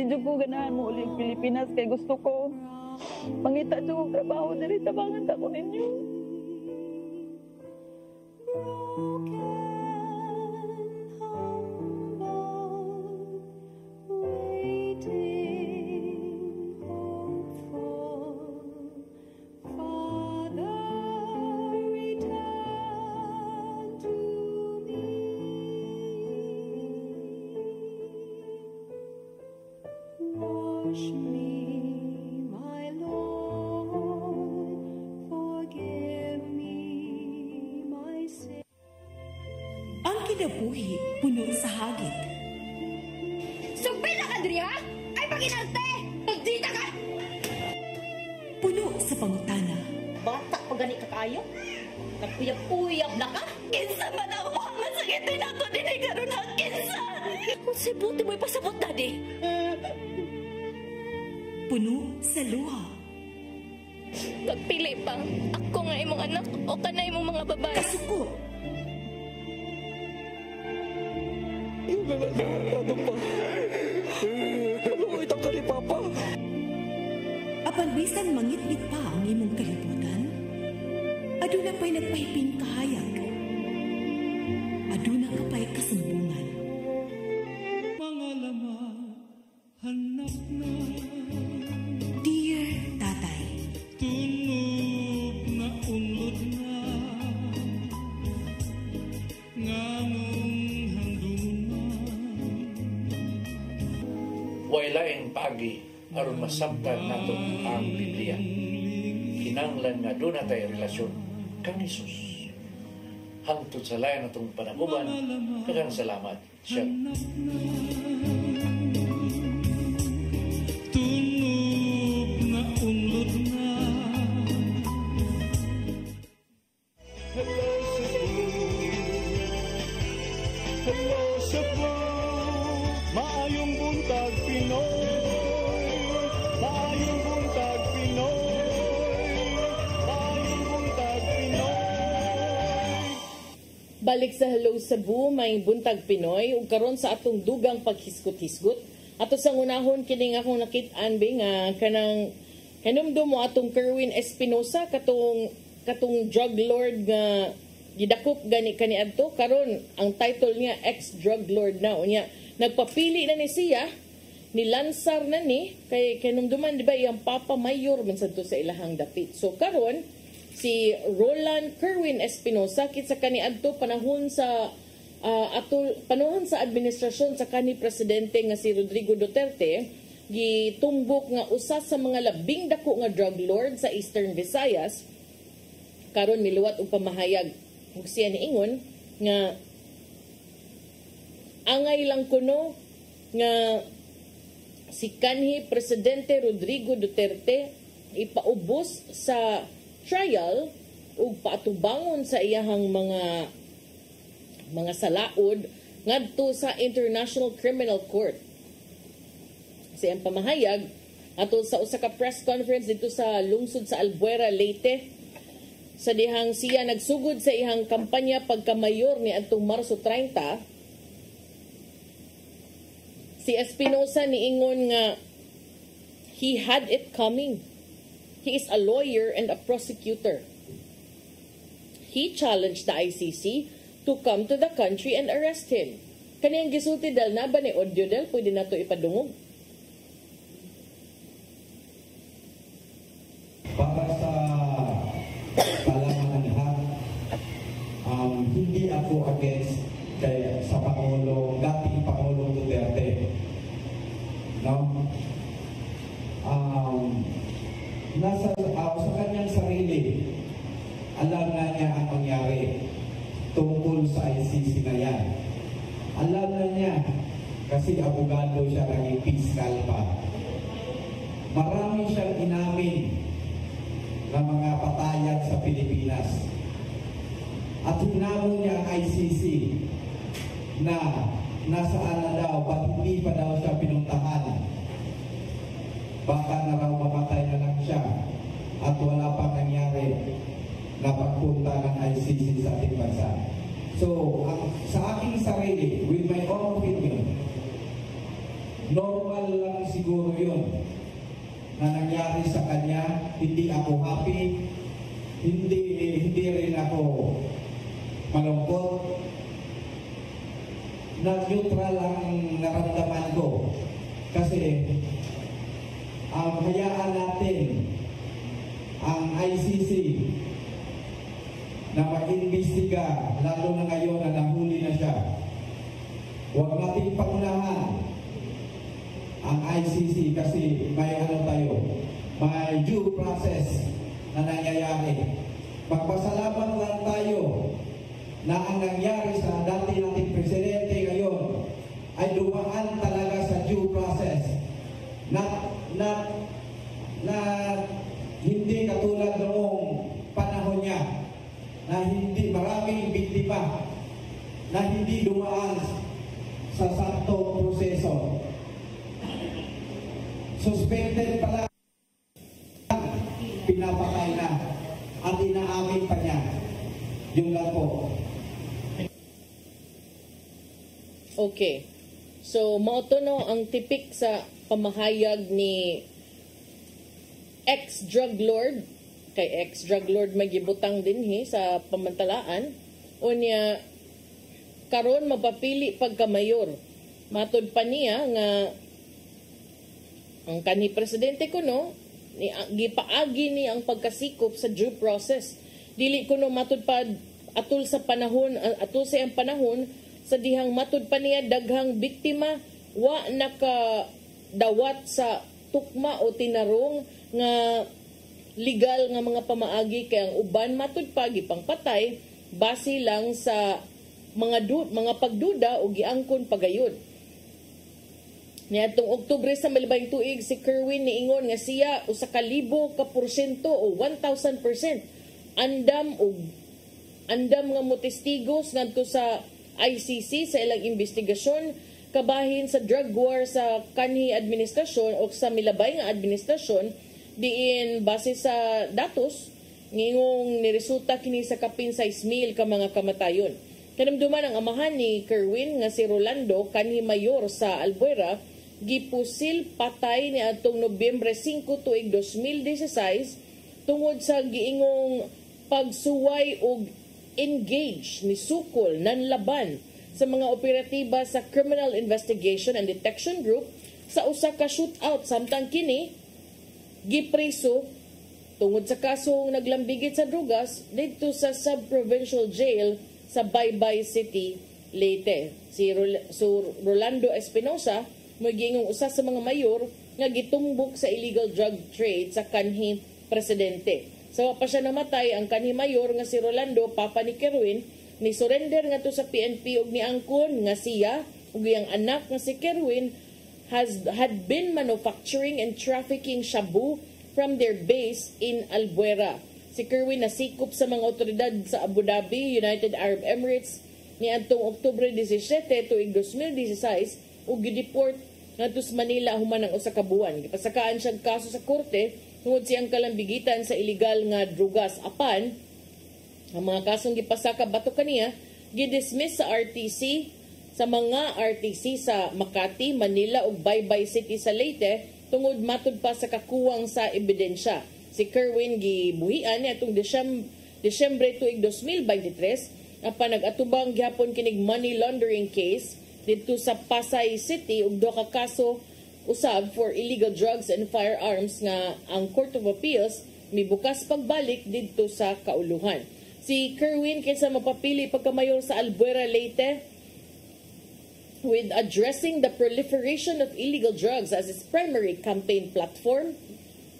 Di ko ganahan mo ulit Pilipinas kay gusto ko. Mangita dyan kong trabaho na rin tabangan ako ninyo. Wash me, my Lord, forgive me my sin. Ang kinabuhi, puno sa hagit. Sugpil na ka, Dria! Ay, paginalte! Nagdita ka! Puno sa pangutana. Bata pa gani ka kayo? Nagpuyab-puyab na ka? Kinsa man ang mga sakitin ako din ay karoon na kinsa! Kung si buti mo'y pasabot na di. Puno sa luha. Magpili pa. Ako nga imong anak o kanay imong mga babae. Kasuko. Ano pa? Ano itang ka ni Papa? Apan bisan mangit-ngit pa ang imong kalibutan, aduna pa'y nagpahiping kahayag. Aduna ka pa'y kasumbungan. Mga laman, hanap na. Dear Tatay, Tunog na unlod na. Nganong handong na. Wailaing pagi aron masabtan nato ang Biblia. Kinanglan nga doon na tayo relasyon kang Jesus. Hangtod sa layan natong panaguban, kagang salamat. Shalom. Tunog na unlod na. Hello Cebu, hello Cebu, maayong buntag Pinoy, maayong buntag Pinoy, maayong buntag Pinoy. Balik sa Hello Cebu, may buntag Pinoy ug karon sa atong dugang paghisgot-hisgot. Ato sa unahon kini nga akong nakit-an nga kanang kanumdum mo atong Kerwin Espinosa katong drug lord nga gidakop gani kaniadto karon ang title niya ex-drug lord na unya nagpapili na ni siya nilansar na ni kay kanumduman di ba iyang papa mayor man sadto sa ilahang dapit. So karon si Roland Kerwin Espinosa kitsa kaniadto panahon sa panahon sa administrasyon sa kanhi presidente nga si Rodrigo Duterte gitumbok nga usa sa mga labing dako nga drug lord sa Eastern Visayas karon miluwat og pamahayag ug siya niingon nga angay lang kuno nga si kanhi presidente Rodrigo Duterte ipaubos sa trial ug paatubangon sa iyahang mga salaod ngadto sa International Criminal Court. Kasi ang pamahayag ato sa usa ka press conference dito sa lungsod sa Albuera, Leyte sa dihang siya nagsugod sa ihang kampanya pagkamayor ni adtong Marso 30. Si Espinosa niingon nga he had it coming. He is a lawyer and a prosecutor. He challenged the ICC to come to the country and arrest him. Kaniyang gisulti dal na ba ni audio dal pwede nato ipadungog. Para sa kalaman ha, hindi ako against sa dating Pangulong Duterte. No? Sa kanyang sarili, alam na niya ang mangyari tungkol sa ICC na yan. Alam na niya kasi abogado siya, naging fiscal pa. Marami siyang inamin na mga patayan sa Pilipinas. At hinamon niya ang ICC na nasaan na daw, ba't hindi pa daw siya pinuntahan. Baka na raw mamatay na lang siya at wala pang nangyari na pagpunta ng ICC sa ating bansa. So, sa aking sarili, with my own opinion, normal lang siguro yun na nangyari sa kanya. Hindi ako happy, hindi rin ako malungkot. Na-neutral ang naramdaman ko kasi hayaan natin ang ICC na mag-imbestiga, lalo na ngayon na nahuli na siya. Huwag natin pangunahan ang ICC kasi may may due process na nangyayari. Magpasalamat lang tayo na ang nangyari sa dati nating presidente ngayon ay dumaan talaga sa due process na hindi katulad noong panahon niya na hindi maraming biktima na hindi dumaan sa saktong proseso. Suspected pala, pinapatay na at inaamin pa niya. Yung lang po. Okay. So, mauto no ang tipik sa pamahayag ni ex-drug lord, kay ex-drug lord magibutang din sa pamantalaan, o niya karon mapapili pagka-mayor. Matod pa niya nga ang kanhi presidente kuno gipaagi ni ang pagkasikop sa due process. Dili kuno matud pa atul sa ang panahon sa dihang matud pa niya daghang biktima wa nakadawat sa tukma o tinarong nga legal nga mga pamaagi, kay ang uban matud pa gipangpatay base lang sa mga pagduda o giangkon pagayod. Niadtong Oktubre sa malibang tuig, si Kerwin niingon nga siya usa ka libo ka porsyento o 1,000% andam nga motestigos ngadto sa ICC sa ilang investigasyon kabahin sa drug war sa kanhi administrasyon o sa milabay nga administrasyon, diin base sa datos ngingong niresulta kini sa kapin 6,000 ka mga kamatayon. Kanamduman ang amahan ni Kerwin nga si Rolando, kanhi mayor sa Albuera, gipusil patay ni atong Nobyembre 5 tuig 2016 tungod sa giingong pagsuway og engage ni sukol nanlaban sa mga operatiba sa Criminal Investigation and Detection Group sa usa ka shootout, samtang kini gipreso tungod sa kasong naglambigit sa drugas dito sa Sub-Provincial Jail sa Baybay City, Leyte. Si Rolando Espinosa magingong usa sa mga mayor nga gitumbok sa illegal drug trade sa kanhi presidente. Sa pa siya namatay, ang kanhi mayor nga si Rolando, papa ni Kerwin, ni surrender nga to sa PNP ug niangkon nga siya ug iyang anak nga si Kerwin had been manufacturing and trafficking shabu from their base in Albuera. Si Kerwin nasikop sa mga otoridad sa Abu Dhabi, United Arab Emirates ni adtong Oktubre 17 tuig 2016 ug gideport ngadto sa Manila human ang usa ka buwan. Gipasakaan siyang kaso sa korte tungod siyang kalambigitan sa illegal nga drugas. Apan Ang mga kasong gipasaka bato kaniya gidismiss sa RTC sa mga RTC sa Makati, Manila ug Baybay City sa Leyte tungod matud pa sa kakuwang sa ebidensya. Si Kerwin gibuhian ni atong Disyembre tuig 2023 apan nag-atubang gihapon kinig money laundering case didto sa Pasay City ug duha ka kaso usab for illegal drugs and firearms nga ang Court of Appeals mibukas pagbalik didto sa kauluhan. Si Kerwin kinsa mapapili pagkamayor sa Albuera, Leyte with addressing the proliferation of illegal drugs as its primary campaign platform.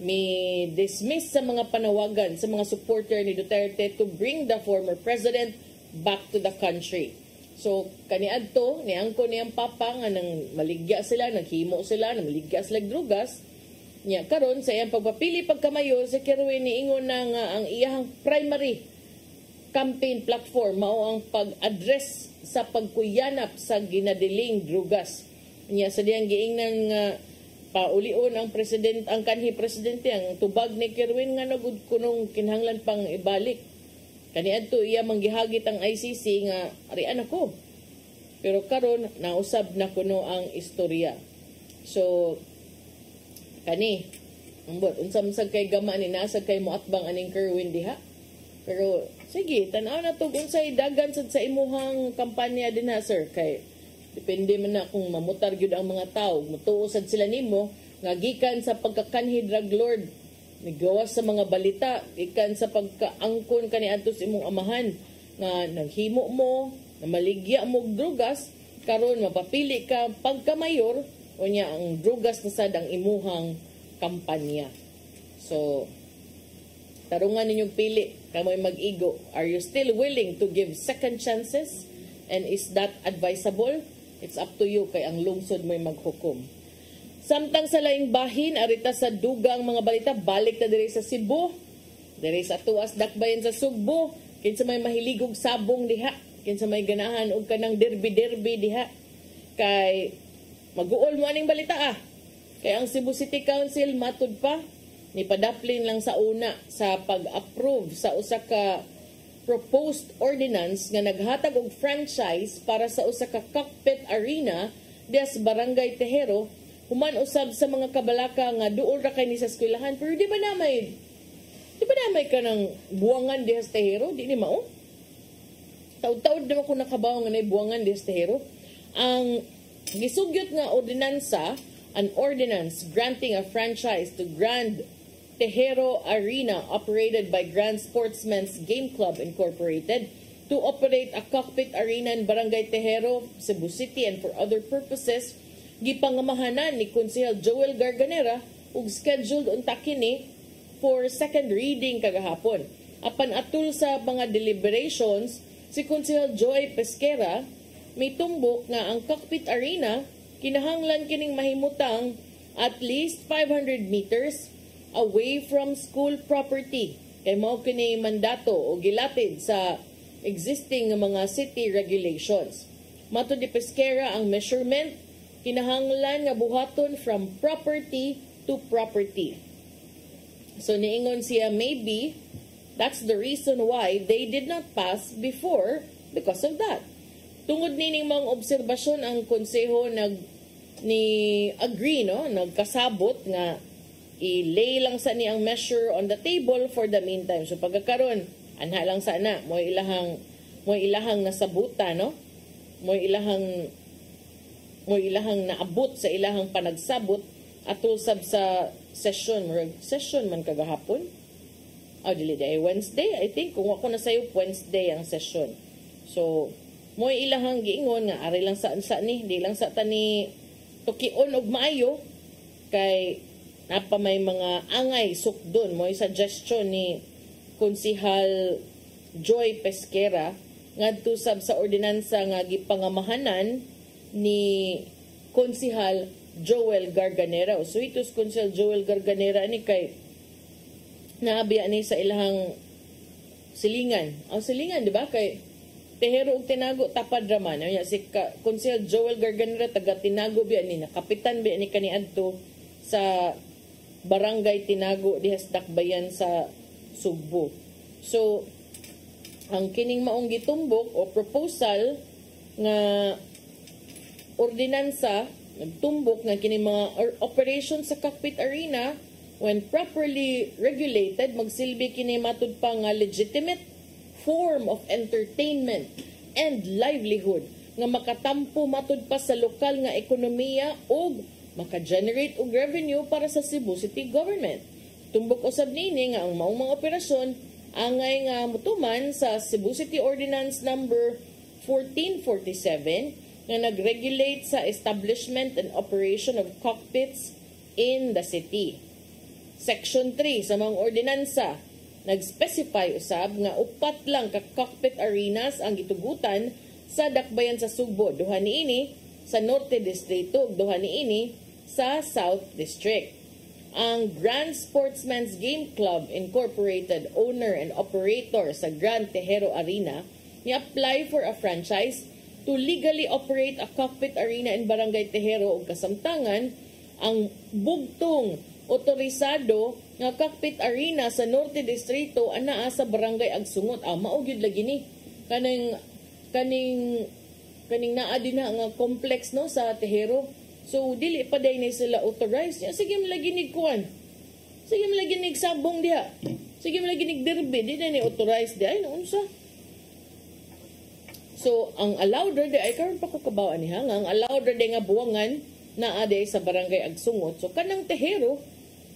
May dismiss sa mga panawagan sa mga supporter ni Duterte to bring the former president back to the country. So, kaniadto, niangko niyang papa nga nang maligya sila, naghimo sila, nang maligya sila drugas. Nya karon sa iyang pagpapili pagkamayor, si Kerwin niingon na nga ang iyang primary campaign platform mao ang pag-address sa pagkuyanap sa ginadiling drugas. Nya sa diyang giingnan nga paulion ang president, ang kanhi presidente, ang tubag ni Kerwin nga nagud kunong kinahanglan pang ibalik. Kaniadto iya manggihagit ang ICC nga arian ako. Pero karon nausab na kuno ang istorya. So kani ambot unsa kay gama ni nasa kay moatbang aning Kerwin diha. Pero sige, tan-aw na to unsay dagan sad sa imuhang kampanya dinha sir kay depende man na kung mamutar gyud ang mga tawo, mutuo sad sila nimo nga gikan sa pagkakanhi drug lord, nigawas sa mga balita, gikan sa pagkaangkon kaniadto sa imong amahan nga naghimo mo, na maligya mo og drugas, karon mapapili ka pagkamayor unya ang drugas na sad ang imuhang kampanya. So tarungan ninyong pili, kamoy mag-igo. Are you still willing to give second chances? And is that advisable? It's up to you kay ang lungsod mo'y maghukom. Samtang sa laing bahin, arita sa dugang mga balita, balik na diri sa Cebu. Diri sa tuas dakbayan sa Sugbo. Kinsa may mahiligog sabong diha. Kinsa may ganahan og kanang derby-derby diha. Kay mag-uol mo aning balita Kay ang Cebu City Council matud pa nipadaplin lang sa una sa pag-approve sa usa ka proposed ordinance nga naghatag og franchise para sa usa ka cockpit arena diha sa Barangay Tejero human usab sa mga kabalaka nga duol ra kay ni sa eskwelahan. Pero di ba namay ka ng buwangan diha sa Tejero? Di ni mao? Taud-taud naman ko nakabaw nga na buwangan diha sa Tejero. Ang gisugyot nga ordinansa, an ordinance granting a franchise to Grand Tejero Arena operated by Grand Sportsman's Game Club Incorporated to operate a cockpit arena in Barangay Tejero, Cebu City and for other purposes gipangamahanan ni Konsehal Joel Garganera ug scheduled unta kini for second reading kagahapon. Apan atul sa mga deliberations, si Konsehal Joy Pesquera may tumbok nga ang cockpit arena kinahanglan kining mahimutang at least 500 meters away from school property. Kay mao kini mandato o gilatid sa existing mga city regulations. Matud ni Pesquera ang measurement kinahanglan nga buhaton from property to property. So niingon siya maybe that's the reason why they did not pass before because of that. Tungod nining mga obserbasyon ang konseho agree nagkasabot nga i-lay lang sa ni ang measure on the table for the meantime. So pagkakaroon anha lang sana mo ilahang nasabuta mo ilahang naabot sa ilahang panagsabot atul sab sa session man kagahapon. Dili day Wednesday, I think kung ako na sayo Wednesday ang session. So mo ilahang giingon nga ari lang sa ni di lang sa tani tukion og maayo kay napa may mga angay sukdon mo suggestion ni Konsehal Joy Pesquera ngadto sab sa ordinansa nga gipangamahanan ni Konsehal Joel Garganera. So itos Konsehal Joel Garganera ni kay naabiya ni sa ilahang silingan. Ang silingan di ba kay Tejero ug Tinago tapad ra man. Si Konsehal Joel Garganera taga Tinago biya ni kapitan biya ni kaniadto sa Barangay Tinago diha sa dakbayan sa Sugbo. So ang kining maong gitumbok o proposal nga ordinansa nagtumbok nga kining mga operation sa cockpit arena when properly regulated magsilbi kini matud pa nga legitimate form of entertainment and livelihood nga makatampo matud pa sa lokal nga ekonomiya o maka-generate og revenue para sa Cebu City Government. Tumbok usab nini nga ang maong mga operasyon angay nga mutuman sa Cebu City Ordinance number 1447 nga nag-regulate sa establishment and operation of cockpits in the city. Section 3 sa mga ordinansa nag-specify usab nga upat lang ka cockpit arenas ang gitugutan sa dakbayan sa Sugbo, duha niini sa Norte Distrito ug duha niini sa South District. Ang Grand Sportsman's Game Club Incorporated, owner and operator sa Grand Tejero Arena, ni-apply for a franchise to legally operate a cockpit arena in Barangay Tejero ug kasamtangan ang bugtong otorisado nga cockpit arena sa Norte Distrito anaa sa Barangay Agsungot. Mao gyud lagi ni kaning naa din nga complex no sa Tejero. So dili pa day ni sila authorized. Sige lagi ni kuan. Sige lagi ni sabong diha. Sige lagi ni derby di na ni authorized di ay unsa. So, ang allowed ra ay karon pa ko kabawaan niya nga ang allowed ra nga buwangan naa day sa Barangay Agsungot. So, kanang Tejero,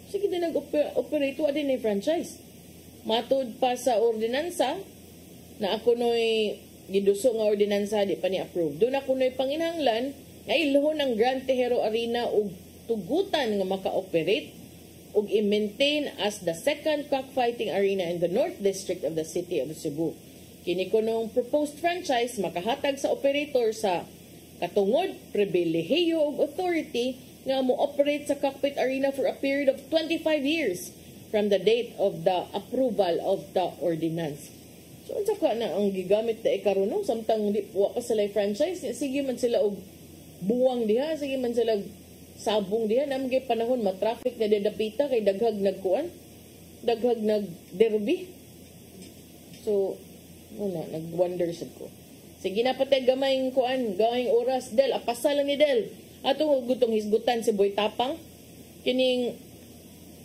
sige din nag-operate din ni franchise. Matud pa sa ordinansa na ako no'y giduso nga ordinansa di pa ni-approve. Doon ako no'y panginahanglan nga iluhon ang Grand Tejero Arena og tugutan nga maka-operate og i-maintain as the second cockfighting arena in the North District of the City of Cebu. Kini ko nung proposed franchise makahatag sa operator sa katungod, pribilehiyo o authority nga mo-operate sa cockpit arena for a period of 25 years from the date of the approval of the ordinance. So, unsa ka na ang gigamit na ikaroon no? Samtang di wa pa sila franchise, sige man sila og buwang diha, sige man sila sabong diha, namgay panahon matraffic na dedapita kay daghag nagkuan, daghag nagderby. So, nag-wonder sad ko. Sige na patay gamayng kuan, gamayng oras Del, apasa lang ni Del. Ato gutong hisgutan si Boy Tapang. Kining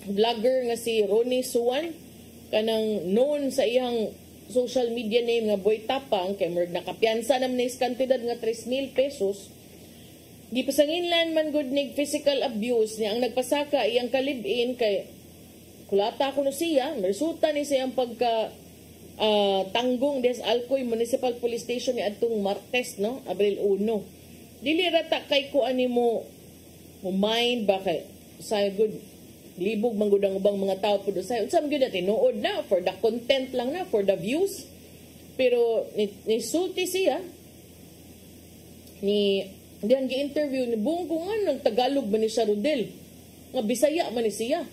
vlogger nga si Ronnie Suwan, kanang known sa iyang social media name nga Boy Tapang, kay murag nakapiyansa naman na kantidad nga 3,000 pesos. Gipasanginlan man gud nig physical abuse niya ang nagpasaka iyang kalibin kay kulata ko no siya, resulta ni siyang pagka Tanggong des Alcoy Municipal Police Station ni adtong Martes no Abril 1. Dili rata kay ko ani mo mind ba kay sa good libog man gud ang ubang mga tao pud say unsam gyud tinuod na for the content lang na for the views. Pero ni sulti siya ni diyan gi-interview ni buong kung ano Tagalog man ni siya Rodel nga Bisaya man ni siya.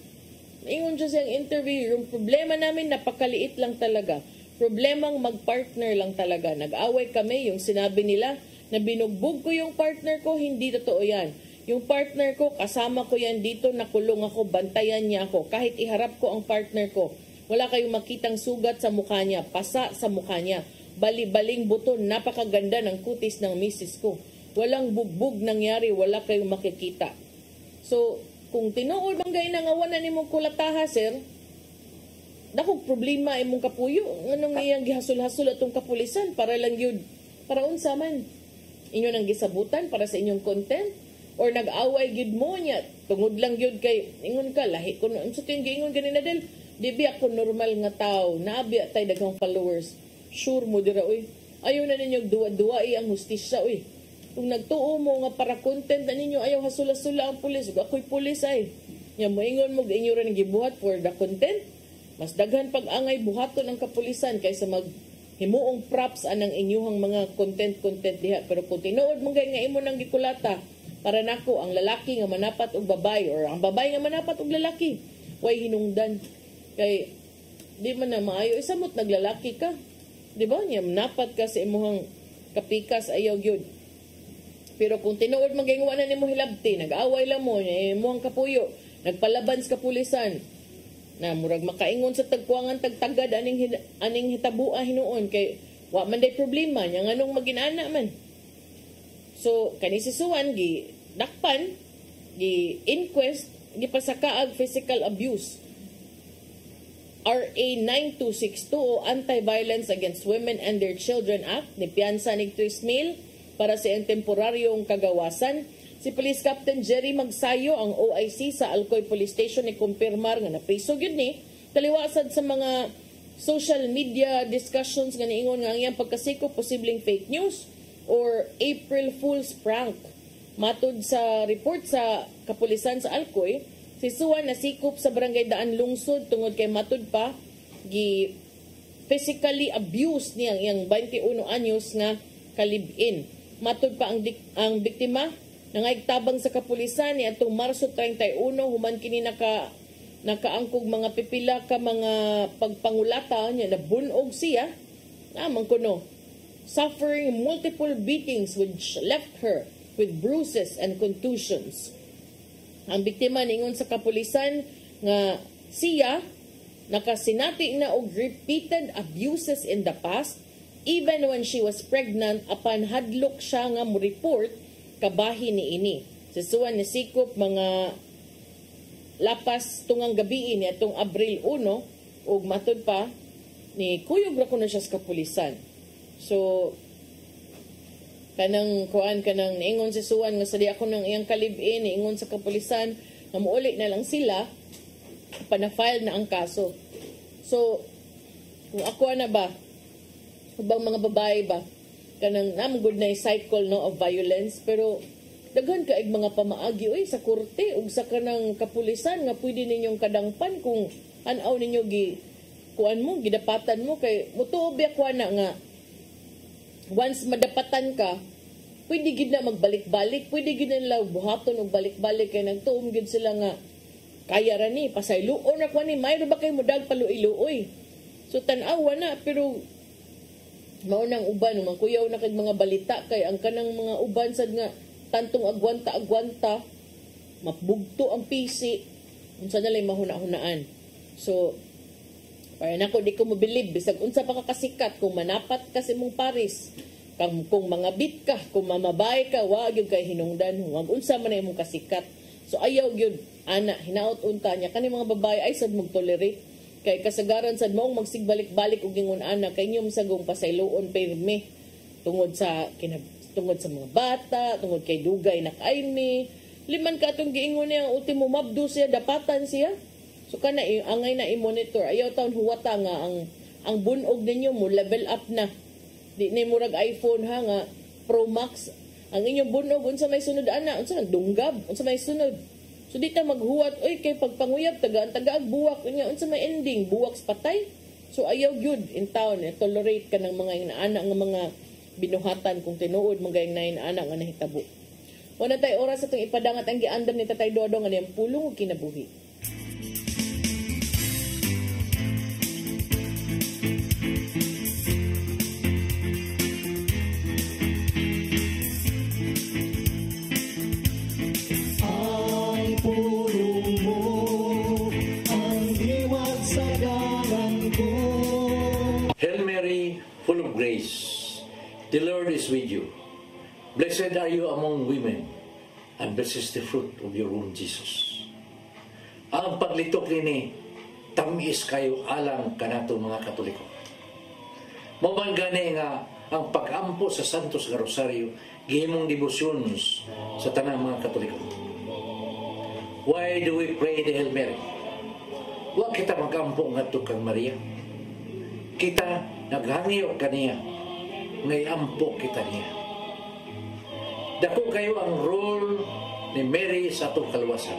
Ingon siya siyang interview, yung problema namin napakaliit lang talaga. Problemang mag-partner lang talaga. Nag-away kami, yung sinabi nila na binugbog ko yung partner ko, hindi totoo yan. Yung partner ko, kasama ko yan dito, nakulong ako, bantayan niya ako. Kahit iharap ko ang partner ko, wala kayong makitang sugat sa mukha niya, pasa sa mukha niya. Bali-baling buton, napakaganda ng kutis ng misis ko. Walang bugbog nangyari, wala kayong makikita. So, kung tinuod bang gay nangawanan nimong kulataha, sir, dakong problema imong kapuyo. Anong iyang gihasol-hasol atong kapulisan para lang yun, para unsa man. Inyo nang gisabutan para sa inyong content? Or nag-away gyud mo niya, tungod lang gyud kay, ingon ka, lahi ko na, unsa tiyong giingon ganina Del? Di biya ako normal nga tao, naabiya tay daghang followers. Sure mo dira, uy. Ayaw na ninyo duwa-duwa ang hustisya, uy. Kung nagtuo mo nga para content na ninyo, ayaw hasula-sula ang pulis. Ako'y pulis ay. Nga moingon mo, inyo rin gibuhat for the content. Mas daghan pag-angay buhaton ang kapulisan kaysa maghimuong props anang inyuhang mga content diha. Pero kung tinuod mo nga imo nang gikulata, para nako ang lalaki nga manapat og babae or ang babae nga manapat og lalaki, way hinungdan. Kay, di man na maayo. Isamot naglalaki ka. Di ba? Niya, manapat ka sa imuhang kapikas, ayaw gyud. Pero kung tinuod magingwa na nimo hilabti, nag-away lang mo, mo ang kapuyo, nagpalaban sa kapulisan, Na murag makaingon sa tagkuangan tagtagad aning hitabua hinuon kay wa man day problema nya nganong maginana man. So kani si Suwan gi dakpan, gi inquest, gi pasakaag physical abuse. RA 9262 o Anti-Violence Against Women and Their Children Act ni piyansa ni 3,000 para sa temporaryong kagawasan. Si Police Captain Jerry Magsayo, ang OIC sa Alcoy Police Station, ni kumpirmar nga napisog yun ni taliwasad sa mga social media discussions nga niingon nga ang iyang pagkasiko posibleng fake news or April Fool's prank. Matud sa report sa kapulisan sa Alcoy, si Suwan nasikop sa Barangay Daan Lungsod tungod kay matud pa gi physically abused niya ang iyang 21 anyos nga kalibin. Matud pa ang biktima nangayagtabang sa kapulisan ni atong Marso 31 human kini nakaangkog mga pipila ka mga pagpangulata niya na bunog siya namang kuno suffering multiple beatings which left her with bruises and contusions. Ang biktima ningon sa kapulisan nga siya nakasinati na og repeated abuses in the past even when she was pregnant upon hadlok siya nga mo report kabahin ni ini. Si Suwan nisikop mga lapas tungang gabi ni atong Abril 1 ug matud pa ni kuyog ra kuno siya sa kapulisan. So kanang niingon si Suwan nga sali ako nang iyang kalib-in niingon sa kapulisan nga muuli na lang sila pana-file na ang kaso. So kung ako na ba ubang mga babae ba kanang namugod na cycle no of violence pero daghan kaig mga pamaagi sa korte ug sa kanang kapulisan nga pwede ninyong kadangpan kung an-aw ninyo kuan mo gidapatan mo kay mutuob ako na nga once madapatan ka pwede gid na magbalik-balik pwede gid na buhaton og balik-balik kay nagtuom gid sila nga kaya ra ni pasayloon ako ni mayro ba kay mudag paluiluoy so tan-aw na pero maunang uban man kuyaw na kag mga balita kay ang kanang mga uban sad nga tantong agwanta mabugto ang PC unsa na lay mahuna-hunaan. So para nako di ko mobilib bisag unsa pa ka kasikat kung manapat ka sa imong paris kung mangabit ka kung mamabay ka wa gyud kay hinungdan wag unsa man imong kasikat. So ayaw gyud ana hinaot unta nya kani mga babae ay sad mag-tolerate kay kasagaran sad maong magsigbalik-balik og ingon ana kay inyong sagong pasayloon pirme tungod sa mga bata, tungod kay dugay nakaimi. Liman ka atong giingon niya ultimo mabdo siya dapatan siya. So kana angay na i-monitor. Ayaw taon huwata nga ang bunog ninyo mo level up na. Di ni murag iPhone ha nga Pro Max. Ang inyong bunog unsa may sunod ana, unsa dunggab, unsa may sunod. So di ta maghuwat oy kay pagpanguyab taga buwak unya unsa may ending buwak sa patay. So ayaw gyud in town tolerate ka ng mga inaana nga mga binuhatan kung tinuod magayang na inaana nga nahitabo. Wala tay oras atong ipadangat ang giandam ni Tatay Dodong nga niyang pulong ug kinabuhi. The Lord is with you. Blessed are you among women, and blessed is the fruit of your womb, Jesus. Ang paglitok nini, tamis kayo alang kanato mga Katoliko. Mamanggani nga ang pag-ampo sa Santos nga Rosario, gihimong devotions sa tanang mga Katoliko. Why do we pray the Hail Mary? Wa kita mag-ampo nga kang Maria. Kita naghangyo kaniya ngay ampo kita niya. Dako kayo ang role ni Mary sa atong kaluwasan.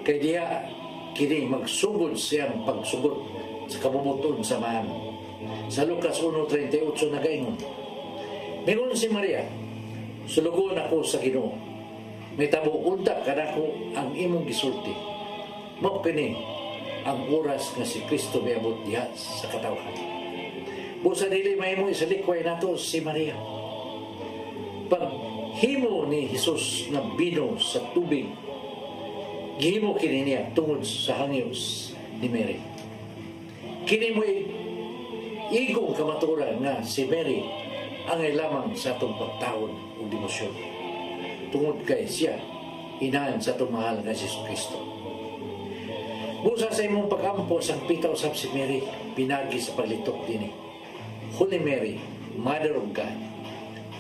Kay diya kini magsugod siyang pagsugod sa kabubuton sa man. Sa Lucas 1:38 nagaingon. Mingon si Maria, sulugon ako sa Ginoo. May tabo unta kanako ang imong gisulti. Mao kini ang oras nga si Kristo miabot diha sa katawhan. Busa dili mahimo isalikway nato si Maria. Pag himo ni Jesus na bino sa tubig, gihimo kini niya tungod sa hangyo ni Mary. Kini mo igong kamaturan nga si Mary ang ay lamang sa atong pagtawon o demosyon. Tungod kay siya, inahan sa atong mahal nga Jesus Kristo. Busa sa imong pag-ampo sa pita usab si Mary, pinagi sa paglitok din. Holy Mary, Mother of God,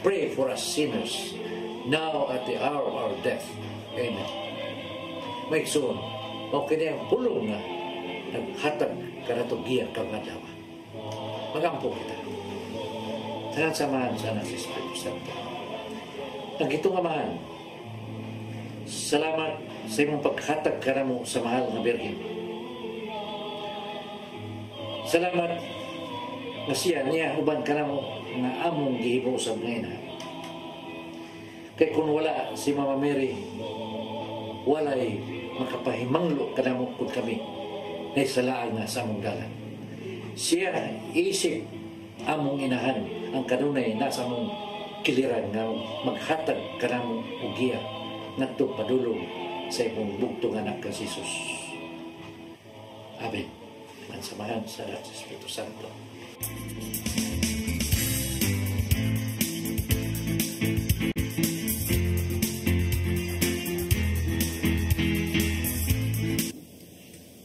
pray for us sinners, now at the hour of our death. Amen. Maigsoon, mao kini ang pulong nga naghatag kanatugiya kang adlaw. Magampo kita. Tanan samahan sa nang Espiritu Santo. Nagitong amahan, salamat sa imong paghatag kanamo sa mahal nga Birhen. Salamat nga niya uban kanamo nga among gihimo sa ngayon. Kay kung wala si Mama Mary, walay makapahimanglo kanamo kung kami na isalaan nga sa among dalan. Siya isip among inahan ang kanunay nasa among kiliran nga maghatag kanamo ugiya ngadto padulong sa imong bugtong anak ka Jesus. Amen. Ang samahan sa Espiritu Santo.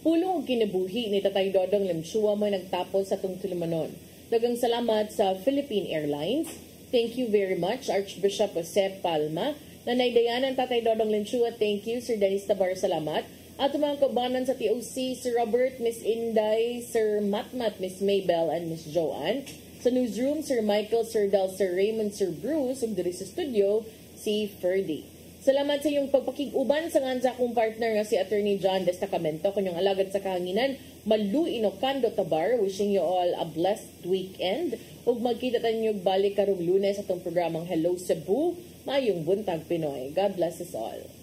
Pulong kinabuhi ni Tatay Dodong Lemsua may nagtapos sa itong tulumanon. Dagang salamat sa Philippine Airlines. Thank you very much, Archbishop Jose Palma. Nanay Dayanan, Tatay Dodong Lemsua, thank you. Sir Dennis Tabar, salamat. At mga kaubanan sa TOC, Sir Robert, Miss Inday, Sir Matmat, Miss Maybell, and Miss Joanne. Sa newsroom, Sir Michael, Sir Dal, Sir Raymond, Sir Bruce, ug diri sa studio, si Ferdy. Salamat sa iyong pagpakig-uban sa ngansa akong partner nga si Attorney John Destacamento, kanyang alagad sa kahanginan, Malu Inocando Tabar, wishing you all a blessed weekend. Ug magkita tayo balik karong Lunes atong programang Hello Cebu, mayong buntag Pinoy. God bless us all.